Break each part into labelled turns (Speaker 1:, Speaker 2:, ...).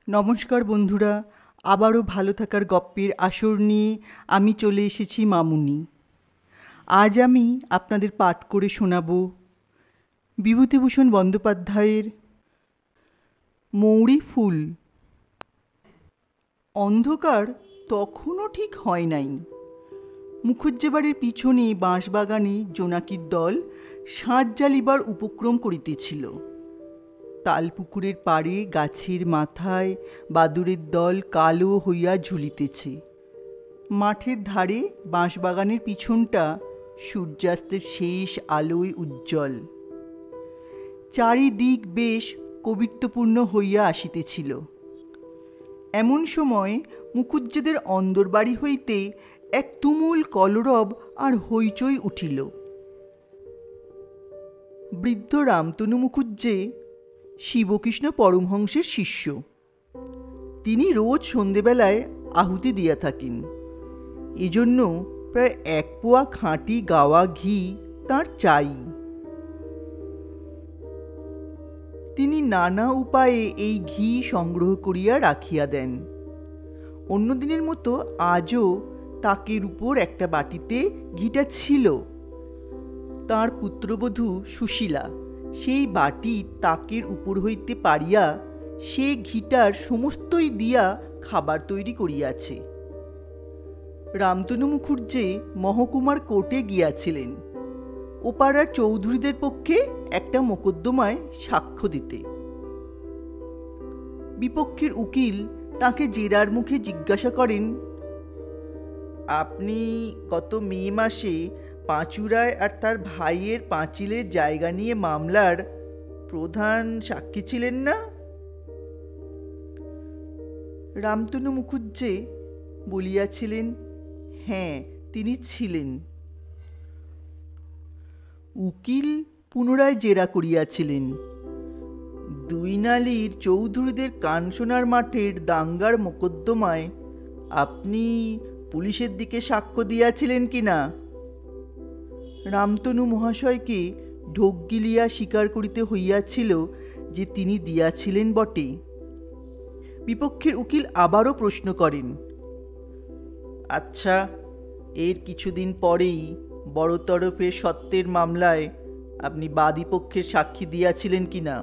Speaker 1: নমস্কার বন্ধুরা, আবারও ভালো থাকার গপ্পের আসর নিয়ে আমি চলে এসেছি মামুনি। আজ আমি আপনাদের পাঠ করে শোনাব বিভূতিভূষণ বন্দ্যোপাধ্যায়ের মৌরি ফুল। অন্ধকার তখনও ঠিক হয় নাই। মুখুজ্জে বাড়ির পিছনে বাঁশবাগানে জোনাকির দল সাঁঝ জ্বালিবার উপক্রম করিতেছিল। তালপুকুরের পাড়ে গাছের মাথায় বাদুড়ের দল কালো হইয়া ঝুলিতেছে। মাঠের ধারে বাঁশবাগানের পিছনটা সূর্যাস্তের শেষ আলোয় উজ্জ্বল। চারিদিক বেশ কবিত্বপূর্ণ হইয়া আসিতেছিল। এমন সময় মুখুজ্জেদের অন্দরবাড়ি হইতে এক তুমুল কলরব আর হইচই উঠিল। বৃদ্ধ রামতনু মুখুজ্জে শিবকৃষ্ণ পরমহংসের শিষ্য। তিনি রোজ সন্ধেবেলায় আহুতি দিয়া থাকেন। এজন্য প্রায় 1 পোয়া খাঁটি গাওয়া ঘি তাঁর চাই। তিনি নানা উপায়ে এই ঘি সংগ্রহ করিয়া রাখিয়া দেন। অন্য দিনের মতো আজও তাকের উপর একটা বাটিতে ঘিটা ছিল। তাঁর পুত্রবধূ সুশীলা সেই বাটি তাকের উপর হইতে পারিয়া সে ঘিটার সমস্তই দিয়া খাবার তৈরি করিয়াছে। রামতনু মুখুজ্জে মহকুমার কোর্টে গিয়াছিলেন ও পাড়ার চৌধুরীদের পক্ষে একটা মোকদ্দমায় সাক্ষ্য দিতে। বিপক্ষের উকিল তাকে জেরার মুখে জিজ্ঞাসা করেন, আপনি গত মে মাসে পাঁচুরায় আর তার ভাইয়ের পাঁচিলের জায়গা নিয়ে মামলার প্রধান সাক্ষী ছিলেন না? রামতনু মুখুজ্জে বলিয়াছিলেন, হ্যাঁ তিনি ছিলেন। উকিল পুনরায় জেরা করিয়াছিলেন, 2 নালির চৌধুরীদের কানসোনার মাঠের দাঙ্গার মোকদ্দমায় আপনি পুলিশের দিকে সাক্ষ্য দিয়াছিলেন কিনা? রামতনু মহাশয়কে ঢোক গিলিয়া স্বীকার করিতে হইয়াছিল যে তিনি দিয়াছিলেন বটে। বিপক্ষের উকিল আবারও প্রশ্ন করেন, আচ্ছা, এর কিছুদিন পরেই বড় তরফের সত্যের মামলায় আপনি বাদী পক্ষের সাক্ষী দিয়াছিলেন কিনা?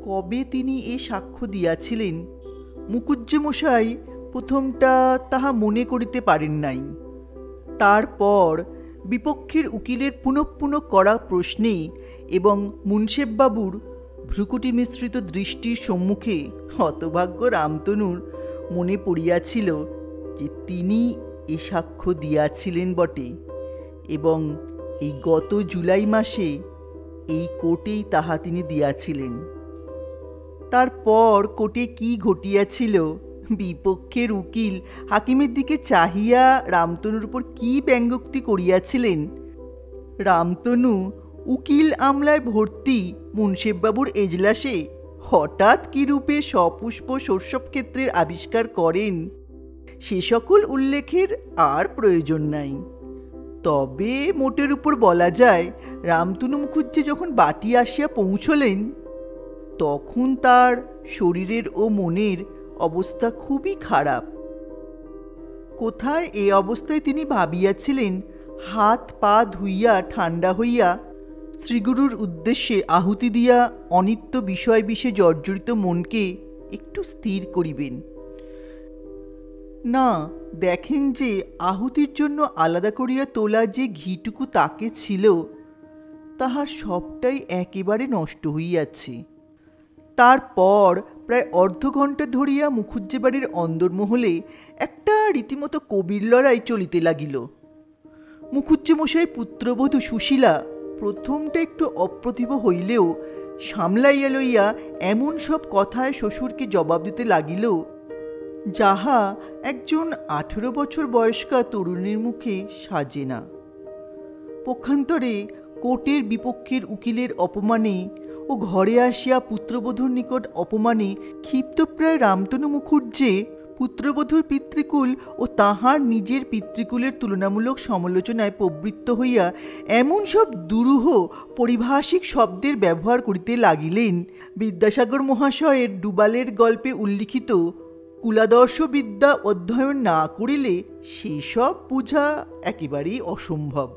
Speaker 1: কবে তিনি এ সাক্ষ্য দিয়াছিলেন মুখুজ্জে মশাই প্রথমটা তাহা মনে করিতে পারেন নাই। তারপর বিপক্ষের উকিলের পুনঃপুন করা প্রশ্নে এবং মুন্সেফবাবুর ভ্রুকুটি মিশ্রিত দৃষ্টির সম্মুখে হতভাগ্য রামতনুর মনে পড়িয়াছিল যে তিনি এ সাক্ষ্য দিয়াছিলেন বটে, এবং এই গত জুলাই মাসে এই কোর্টেই তাহা তিনি দিয়াছিলেন। তারপর কোর্টে কি ঘটিয়াছিল, বিপক্ষের উকিল হাকিমের দিকে চাহিয়া রামতনুর উপর কি ব্যঙ্গোক্তি করিয়াছিলেন, রামতনু উকিল আমলায় ভর্তি মুন্সেফবাবুর এজলাসে হঠাৎ কি রূপে সপুষ্প শৈশব ক্ষেত্রের আবিষ্কার করেন, সে সকল উল্লেখের আর প্রয়োজন নাই। তবে মোটের উপর বলা যায়, রামতনু মুখুজ্জে যখন বাটি আসিয়া পৌঁছলেন তখন তার শরীরের ও মনের অবস্থা খুবই খারাপ। কোথায় এ অবস্থায় তিনি ভাবিয়াছিলেন হাত পা ধুইয়া ঠান্ডা হইয়া শ্রীগুরুর উদ্দেশ্যে আহুতি দিয়া অনিত্য বিষয় বিষে জর্জরিত মনকে একটু স্থির করিবেন। না, দেখেন যে আহুতির জন্য আলাদা করিয়া তোলা যে ঘিটুকু তাকে ছিল তাহার সবটাই একেবারে নষ্ট হইয়াছে। তারপর প্রায় অর্ধঘণ্টা ধরিয়া মুখুজ্জে বাড়ির অন্দরমহলে একটা রীতিমতো কবির লড়াই চলিতে লাগিল। মুখুজ্জে মশাই পুত্রবধূ সুশীলা প্রথমটা একটু অপ্রতিভ হইলেও সামলাইয়া লইয়া এমন সব কথায় শ্বশুরকে জবাব দিতে লাগিল যাহা একজন 18 বছর বয়স্কা তরুণীর মুখে সাজে না। পক্ষান্তরে কোর্টের বিপক্ষের উকিলের অপমানে ও ঘরে আসিয়া পুত্রবধূর নিকট অপমানে ক্ষিপ্তপ্রায় রামতনু মুখুজ্জে পুত্রবধূর পিতৃকুল ও তাহার নিজের পিতৃকুলের তুলনামূলক সমালোচনায় প্রবৃত্ত হইয়া এমন সব দুরূহ পরিভাষিক শব্দের ব্যবহার করিতে লাগিলেন, বিদ্যাসাগর মহাশয়ের ডুবালের গল্পে উল্লিখিত কুলাদর্শ বিদ্যা অধ্যয়ন না করিলে সেসব বুঝা একেবারেই অসম্ভব।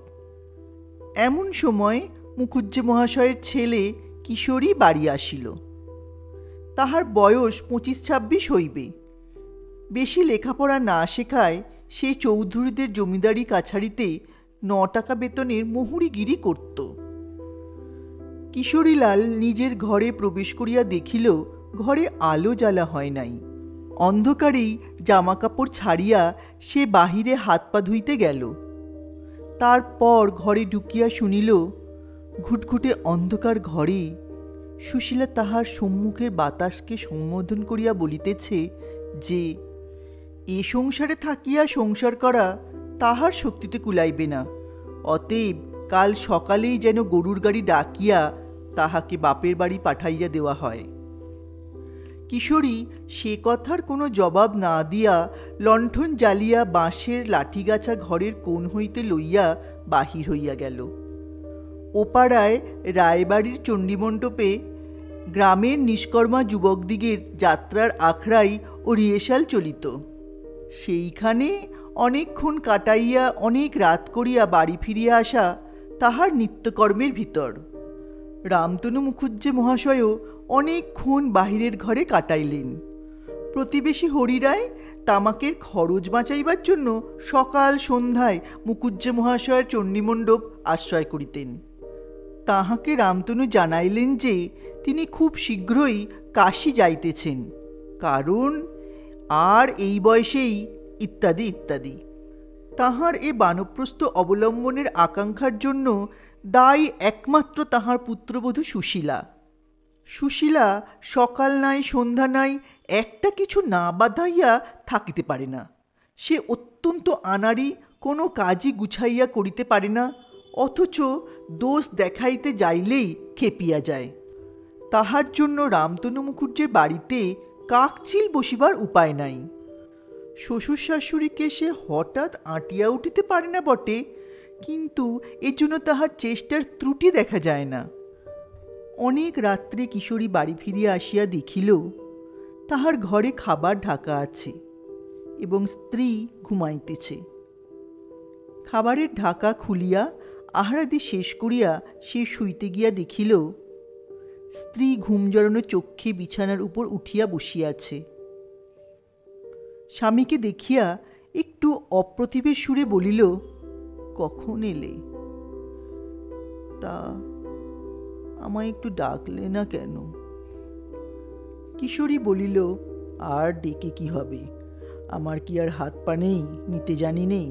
Speaker 1: এমন সময় মুখুজ্জে মহাশয়ের ছেলে কিশোরী বাড়ি আসিল। তাহার বয়স 25-26 হইবে। বেশি লেখাপড়া না শেখায় সে চৌধুরীদের জমিদারি কাছারিতে 9 টাকা বেতনের মোহরিগিরি করত। কিশোরীলাল নিজের ঘরে প্রবেশ করিয়া দেখিল ঘরে আলো জ্বালা হয় নাই। অন্ধকারেই জামাকাপড় ছাড়িয়া সে বাহিরে হাত পা ধুইতে গেল। তারপর ঘরে ঢুকিয়া শুনিল ঘুটঘুটে অন্ধকার ঘরে সুশীলা তাহার সম্মুখের বাতাসকে সম্বোধন করিয়া বলিতেছে যে এ সংসারে থাকিয়া সংসার করা তাহার শক্তিতে কুলাইবে না, অতএব কাল সকালেই যেন গরুর গাড়ি ডাকিয়া তাহাকে বাপের বাড়ি পাঠাইয়া দেওয়া হয়। কিশোরী সে কথার কোনো জবাব না দিয়া লণ্ঠন জ্বালিয়া বাঁশের লাঠিগাছা ঘরের কোণ হইতে লইয়া বাহির হইয়া গেল। ওপাড়ায় রায়বাড়ির চণ্ডীমণ্ডপে গ্রামের নিষ্কর্মা যুবকদিগের যাত্রার আখড়াই ও রিহেশাল চলিত। সেইখানে অনেকক্ষণ কাটাইয়া অনেক রাত করিয়া বাড়ি ফিরিয়া আসা তাহার নিত্যকর্মের ভিতর। রামতনু মুখুজ্জে মহাশয়ও অনেকক্ষণ বাহিরের ঘরে কাটাইলেন। প্রতিবেশী হরিরায় তামাকের খরচ বাঁচাইবার জন্য সকাল সন্ধ্যায় মুখুজ্জে মহাশয়ের চণ্ডীমণ্ডপ আশ্রয় করিতেন। তাহাকে রামতনু জানাইলেন যে তিনি খুব শীঘ্রই কাশী যাইতেছেন, কারণ আর এই বয়সেই ইত্যাদি ইত্যাদি। তাহার এ বানপ্রস্থ অবলম্বনের আকাঙ্ক্ষার জন্য দায়ী একমাত্র তাহার পুত্রবধূ সুশীলা। সুশীলা সকাল নাই সন্ধ্যা নাই একটা কিছু না বাধাইয়া থাকিতে পারে না। সে অত্যন্ত আনাড়ি, কোনো কাজই গুছাইয়া করিতে পারে না, অথচ দোষ দেখাইতে যাইলেই খেপিয়া যায়। তাহার জন্য রামতনু মুখুজ্জের বাড়িতে কাকচিল বসিবার উপায় নাই। শ্বশুর শাশুড়িকে সে হঠাৎ আঁটিয়া উঠিতে পারে না বটে, কিন্তু এজন্য তাহার চেষ্টার ত্রুটি দেখা যায় না। অনেক রাত্রে কিশোরী বাড়ি ফিরিয়া আসিয়া দেখিল তাহার ঘরে খাবার ঢাকা আছে এবং স্ত্রী ঘুমাইতেছে। খাবারের ঢাকা খুলিয়া আহারাদি শেষ করিয়া সে শুইতে গিয়া দেখিল স্ত্রী ঘুম জড়ানো চক্ষে বিছানার উপর উঠিয়া বসিয়াছে। স্বামীকে দেখিয়া একটু অপ্রতিভের সুরে বলিল, কখন এলে? তা আমায় একটু ডাকলে না কেন? কিশোরী বলিল, আর ডেকে কি হবে, আমার কি আর হাত পা নেই, নিতে জানি নেই?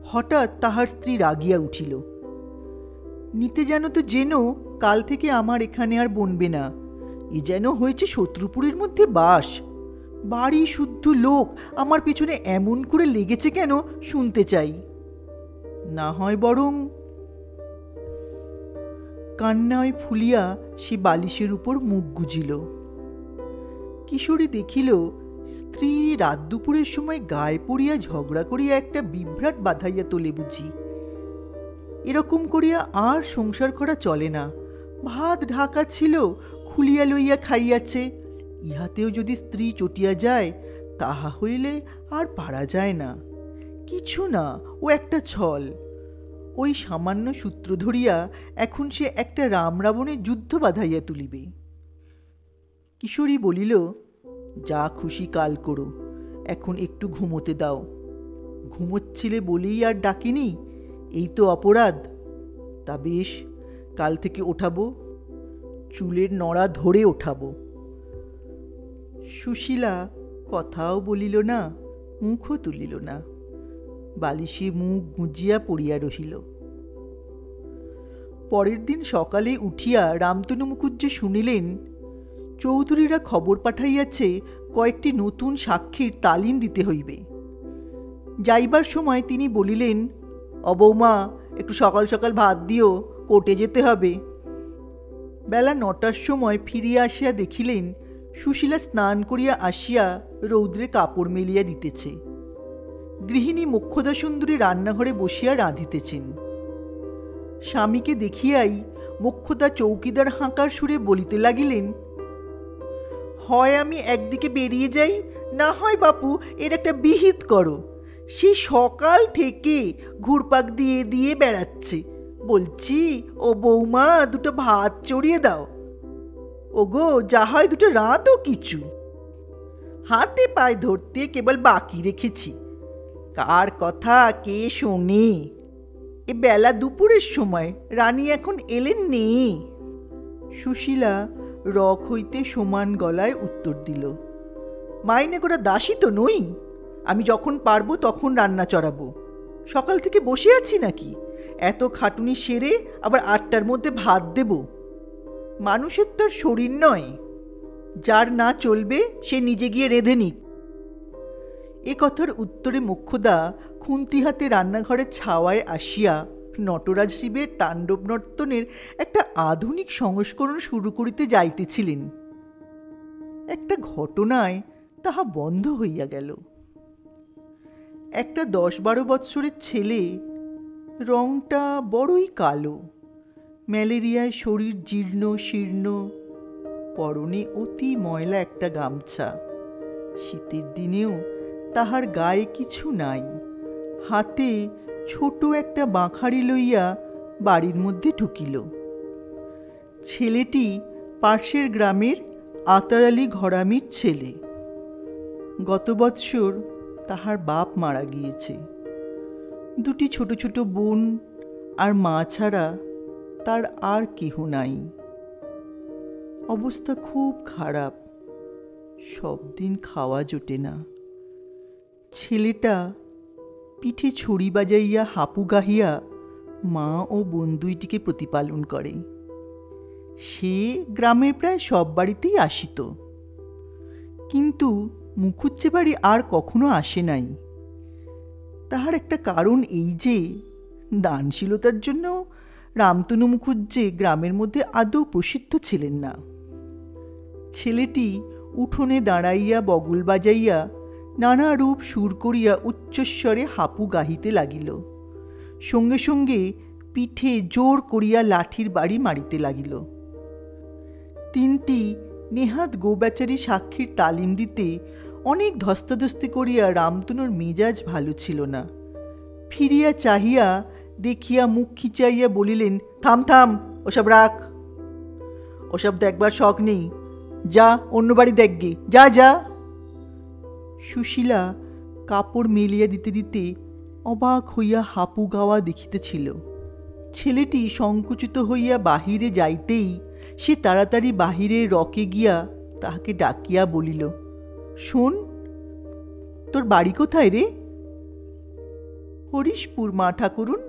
Speaker 1: হঠাৎ তাহার স্ত্রী রাগিয়া উঠিল। নিতে জানো তো জেনো কাল থেকে আমার এখানে আর বনবে না। এ যেন হয়েছে শত্রুপুরের মধ্যে বাস। বাড়ি শুদ্ধ লোক আমার পেছনে এমন করে লেগেছে কেন শুনতে চাই। না হয় বরং। কান্নায় ফুলিয়া সে বালিশের উপর মুখ গুজিল। কিশোরী দেখিল স্ত্রী রাত দুপুরের সময় গায়ে পড়িয়া ঝগড়া করিয়া একটা বিভ্রাট বাঁধাইয়া তোলে বুঝি। এরকম করিয়া আর সংসার করা চলে না। ভাত ঢাকা ছিল, খুলিয়া লইয়া খাইয়াছে। ইহাতেও যদি স্ত্রী চটিয়া যায় তাহা হইলে আর পারা যায় না। কিছু না, ও একটা ছল। ওই সামান্য সূত্র ধরিয়া এখন সে একটা রাম রাবণের যুদ্ধ বাঁধাইয়া তুলিবে। কিশোরী বলিল, যা খুশি কাল করো, এখন একটু ঘুমোতে দাও। ঘুমোচ্ছিলে বলেই আর ডাকিনি, এই তো অপরাধ। তা বেশ, কাল থেকে ওঠাবো, চুলের নড়া ধরে ওঠাবো। সুশীলা কথাও বলিল না, মুখও তুলিল না, বালিশে মুখ গুঁজিয়া পড়িয়া রহিল। পরের দিন সকালে উঠিয়া রামতনু মুখুজ্জে শুনিলেন চৌধুরীরা খবর পাঠাইয়াছে কয়েকটি নতুন সাক্ষীর তালিম দিতে হইবে। যাইবার সময় তিনি বলিলেন, অবৌমা একটু সকাল সকাল ভাত দিও, কোর্টে যেতে হবে। বেলা 9টার সময় ফিরিয়া আসিয়া দেখিলেন সুশীলা স্নান করিয়া আসিয়া রৌদ্রে কাপড় মেলিয়া দিতেছে। গৃহিণী মোক্ষদা সুন্দরী রান্নাঘরে বসিয়া রাঁধিতেছেন। স্বামীকে দেখিয়াই মোক্ষদা চৌকিদার হাঁকার সুরে বলিতে লাগিলেন, হয় আমি একদিকে বেরিয়ে যাই, না হয় বাপু এর একটা বিহিত করো। সে সকাল থেকে ঘুরপাক দিয়ে দিয়ে বেড়াচ্ছে। বলছি, ও বৌমা, দুটো ভাত চড়িয়ে দাও। ওগো, যা হয় দুটো রাঁধো কিছু। হাতে পায়ে ধরতে কেবল বাকি রেখেছি, কার কথা কে শোনে। এ বেলা দুপুরের সময়, রানী এখন এলেন নেই। সুশীলা রক হইতে সমান গলায় উত্তর দিল, মাইনে করা দাসী তো নই। আমি যখন পারবো তখন রান্না চড়াবো। সকাল থেকে বসে আছি নাকি? এত খাটুনি সেরে আবার 8টার মধ্যে ভাত দেব? মানুষের তার শরীর নয়, যার না চলবে সে নিজে গিয়ে রেঁধে নিক। এ কথার উত্তরে মোক্ষদা খুন্তি হাতে রান্নাঘরের ছাওয়ায় আসিয়া নটরাজ শিবের তাণ্ডব নর্তনের একটা আধুনিক সংস্করণ শুরু করিতে যাইতেছিলেন। একটা ঘটনায় তাহা বন্ধ হইয়া গেল। একটা 10-12 বৎসরের ছেলে, রংটা বড়ই কালো, ম্যালেরিয়ায় শরীর জীর্ণ শীর্ণ, পরনে অতি ময়লা একটা গামছা। শীতের দিনেও তাহার গায়ে কিছু নাই। হাতে ছোট একটা বাঁখারি লইয়া বাড়ির মধ্যে ঢুকিল। ছেলেটি পাশের গ্রামের আতারালি ঘরামির ছেলে। গত বৎসর তাহার বাপ মারা গিয়েছে। দুটি ছোট ছোট বোন আর মা ছাড়া তার আর কেহ নাই। অবস্থা খুব খারাপ, সব দিন খাওয়া জোটে না। ছেলেটা পিঠে ছড়ি বাজাইয়া হাঁপু গাহিয়া মা ও বোন দুইটিকে প্রতিপালন করে। সে গ্রামের প্রায় সব বাড়িতেই আসিত, কিন্তু মুখুজ্জে বাড়ি আর কখনো আসে নাই। তাহার একটা কারণ এই যে, দানশীলতার জন্য রামতনু মুখুজ্জে গ্রামের মধ্যে আদৌ প্রসিদ্ধ ছিলেন না। ছেলেটি উঠোনে দাঁড়াইয়া বগল বাজাইয়া নানা রূপ সুর করিয়া উচ্চস্বরে হাঁপু গাহিতে লাগিল। সঙ্গে সঙ্গে পিঠে জোর করিয়া লাঠির বাড়ি মারিতে লাগিল। 3টি নেহাত গোবেচারি সাক্ষীর তালিম দিতে অনেক ধস্তাধস্তি করিয়া রামতনুর মেজাজ ভালো ছিল না। ফিরিয়া চাহিয়া দেখিয়া মুখ খিচাইয়া বলিলেন, থাম থাম, ওসব রাখ, ওসব দেখবার শখ নেই, যা অন্য বাড়ি দেখগে, যা যা। সুশীলা কাপড় মেলিয়া দিতে দিতে অবাক হইয়া হাঁপু গাওয়া দেখিতেছিল। ছেলেটি সংকুচিত হইয়া বাহিরে যাইতেই সে তাড়াতাড়ি বাহিরে রকে গিয়া তাহাকে ডাকিয়া বলিল, শোন, তোর বাড়ি কোথায় রে? হরিশপুর মা ঠাকুরুন।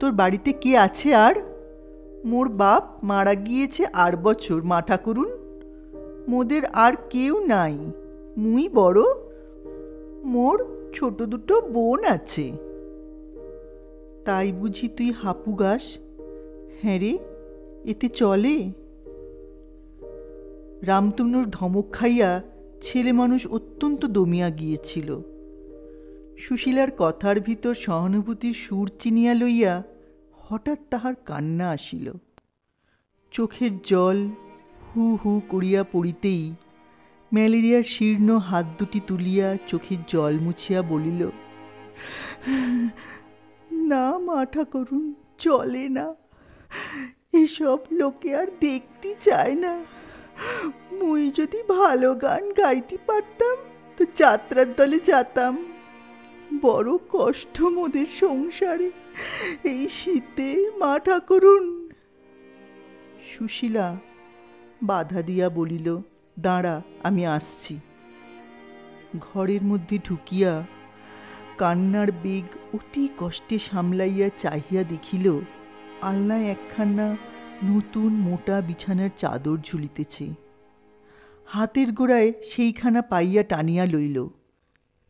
Speaker 1: তোর বাড়িতে কে আছে আর? মোর বাপ মারা গিয়েছে 8 বছর মা ঠাকুরুন। মোদের আর কেউ নাই, মুই বড়। মোর ছোট দুটো বোন আছে। তাই বুঝি তুই হাঁপু গাস? হ্যাঁ রে, এতে চলে? রামতনুর ধমক খাইয়া ছেলে মানুষ অত্যন্ত দমিয়া গিয়েছিল। সুশীলার কথার ভিতর সহানুভূতির সুর চিনিয়া লইয়া হঠাৎ তাহার কান্না আসিল। চোখের জল হু হু করিয়া পড়িতেই ম্যালেরিয়ার শীর্ণ হাত দুটি তুলিয়া চোখের জল মুছিয়া বলিল, না মা ঠাকুরুন, চলে না। এসব লোকে আর দেখতে চায় না। মুই যদি ভালো গান গাইতে পারতাম তো যাত্রার দলে যেতাম। বড় কষ্ট মোদের সংসারে এই শীতে মা ঠাকুরুন। সুশীলা বাধা দিয়া বলিল, দাঁড়া, আমি আসছি। ঘরের মধ্যে ঢুকিয়া কান্নার বেগ অতি কষ্টে সামলাইয়া চাহিয়া দেখিল আলনায় একখানা নতুন মোটা বিছানার চাদর ঝুলিতেছে। হাতের গোড়ায় সেইখানা পাইয়া টানিয়া লইল।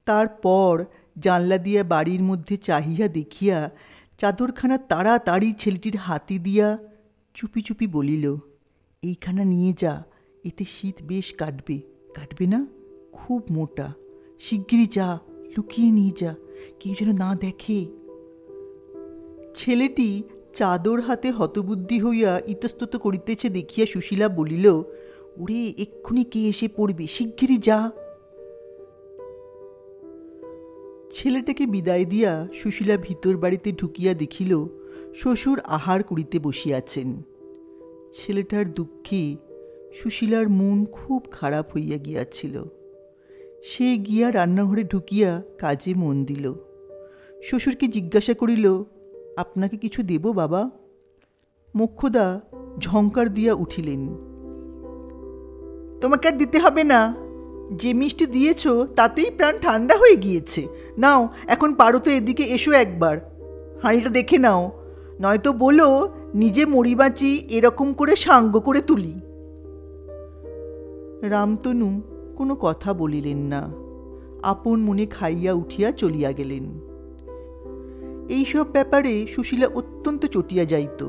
Speaker 1: তারপর জানলা দিয়া বাড়ির মধ্যে চাহিয়া দেখিয়া চাদরখানা তাড়াতাড়ি ছেলেটির হাতে দিয়া চুপি চুপি বলিল, এইখানা নিয়ে যা, এতে শীত বেশ কাটবে। কাটবে না? খুব মোটা। শিগগিরই যা, লুকিয়ে নিয়ে যা, কেউ যেন না দেখে। ছেলেটি চাদর হাতে হতবুদ্ধি হইয়া ইতস্তত করিতেছে দেখিয়া সুশীলা বলিল, ওরে এক্ষুনি কে এসে পড়বে, শিগগিরই যা। ছেলেটাকে বিদায় দিয়া সুশীলা ভিতর বাড়িতে ঢুকিয়া দেখিল শ্বশুর আহার করিতে বসিয়াছেন। ছেলেটার দুঃখে সুশীলার মন খুব খারাপ হইয়া গিয়াছিল। সে গিয়া রান্নাঘরে ঢুকিয়া কাজে মন দিল। শ্বশুরকে জিজ্ঞাসা করিল, আপনাকে কিছু দেব বাবা? মোক্ষদা ঝঙ্কার দিয়া উঠিলেন, তোমাকে আর দিতে হবে না, যে মিষ্টি দিয়েছ তাতেই প্রাণ ঠান্ডা হয়ে গিয়েছে। নাও, এখন পারো তো এদিকে এসো একবার, হাঁড়িটা দেখে নাও, নয়তো বলো নিজে মরিবাঁচি এরকম করে সাঙ্গ করে তুলি। রামতনু কোনো কথা বলিলেন না, আপন মনে খাইয়া উঠিয়া চলিয়া গেলেন। এইসব ব্যাপারে সুশীলা অত্যন্ত চটিয়া যাইত।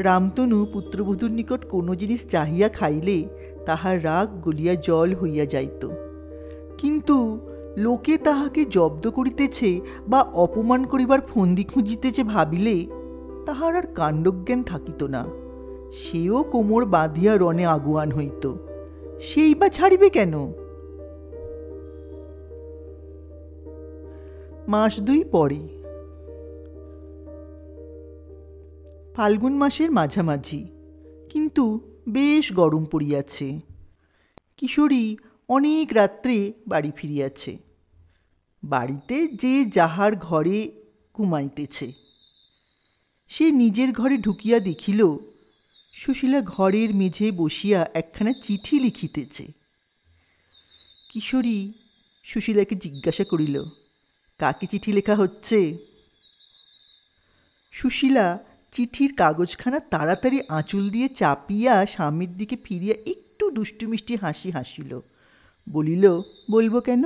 Speaker 1: রামতনু পুত্রবধূর নিকট কোনো জিনিস চাহিয়া খাইলে তাহার রাগ গলিয়া জল হইয়া যাইত। কিন্তু লোকে তাহাকে জব্দ করিতেছে বা অপমান করিবার ফন্দি খুঁজিতেছে ভাবিলে তাহার আর কাণ্ডজ্ঞান থাকিত না। সেও কোমর বাঁধিয়া রণে আগুয়ান হইত, সেই বা ছাড়িবে কেন? মাস দুই পরে, ফাল্গুন মাসের মাঝামাঝি, কিন্তু বেশ গরম পড়িয়াছে। কিশোরী অনেক রাত্রে বাড়ি ফিরিয়াছে। বাড়িতে যে যাহার ঘরে ঘুমাইতেছে। সে নিজের ঘরে ঢুকিয়া দেখিল সুশীলা ঘরের মেঝে বসিয়া একখানা চিঠি লিখিতেছে। কিশোরী সুশীলাকে জিজ্ঞাসা করিল, কাকে চিঠি লেখা হচ্ছে? সুশীলা চিঠির কাগজখানা তাড়াতাড়ি আঁচল দিয়ে চাপিয়া স্বামীর দিকে ফিরিয়া একটু দুষ্টু মিষ্টি হাসি হাসিল, বলিল, বলবো কেন?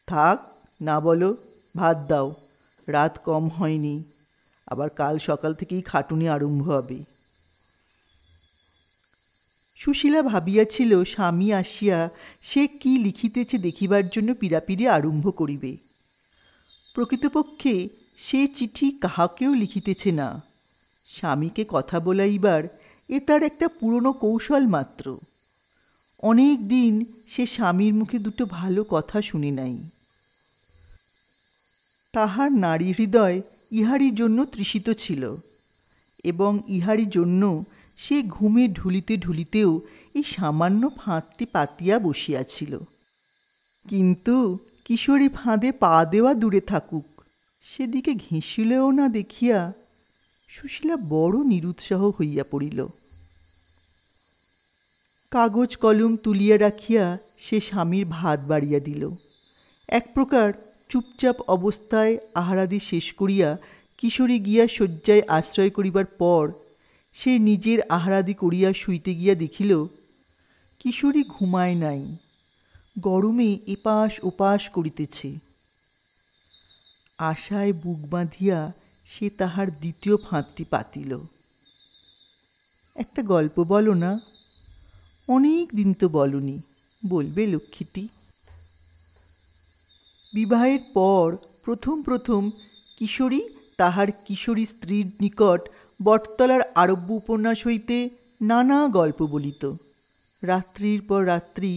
Speaker 1: থাক, না বলো, ভাত দাও, রাত কম হয়নি, আবার কাল সকাল থেকেই খাটুনি আরম্ভ হবে। সুশীলা ভাবিয়াছিল স্বামী আসিয়া সে কি লিখিতেছে দেখিবার জন্য পীড়াপিড়ি আরম্ভ করিবে। প্রকৃতপক্ষে সে চিঠি কাহাকেও লিখিতেছে না, স্বামীকে কথা বলাইবার এ তার একটা পুরনো কৌশল মাত্র। অনেক দিন সে স্বামীর মুখে দুটো ভালো কথা শুনে নাই। তাহার নারী হৃদয় ইহারই জন্য তৃষিত ছিল, এবং ইহারই জন্য সে ঘুমে ঢুলিতে ঢুলিতেও এই সামান্য ফাঁদটি পাতিয়া বসিয়াছিল। কিন্তু কিশোরী ফাঁদে পা দেওয়া দূরে থাকুক, সেদিকে ঘেঁষিলেও না দেখিয়া সুশীলা বড় নিরুৎসাহ হইয়া পড়িল। কাগজ কলম তুলিয়া রাখিয়া সে স্বামীর ভাত বাড়িয়া দিল। এক প্রকার চুপচাপ অবস্থায় আহারাদি শেষ করিয়া কিশোরী গিয়া শয্যায় আশ্রয় করিবার পর সে নিজের আহারাদি করিয়া শুইতে গিয়া দেখিল কিশোরী ঘুমায় নাই, গরমে এপাশ ওপাশ করিতেছে। আশায় বুক বাঁধিয়া সে তাহার দ্বিতীয় ফাঁদটি পাতিল। একটা গল্প বলো না? অনেক দিন তো বলনি, বলবে লক্ষ্মীটি? বিবাহের পর প্রথম প্রথম কিশোরী তাহার কিশোরী স্ত্রীর নিকট বটতলার আরব্য উপন্যাস হইতে নানা গল্প বলিত। রাত্রির পর রাত্রি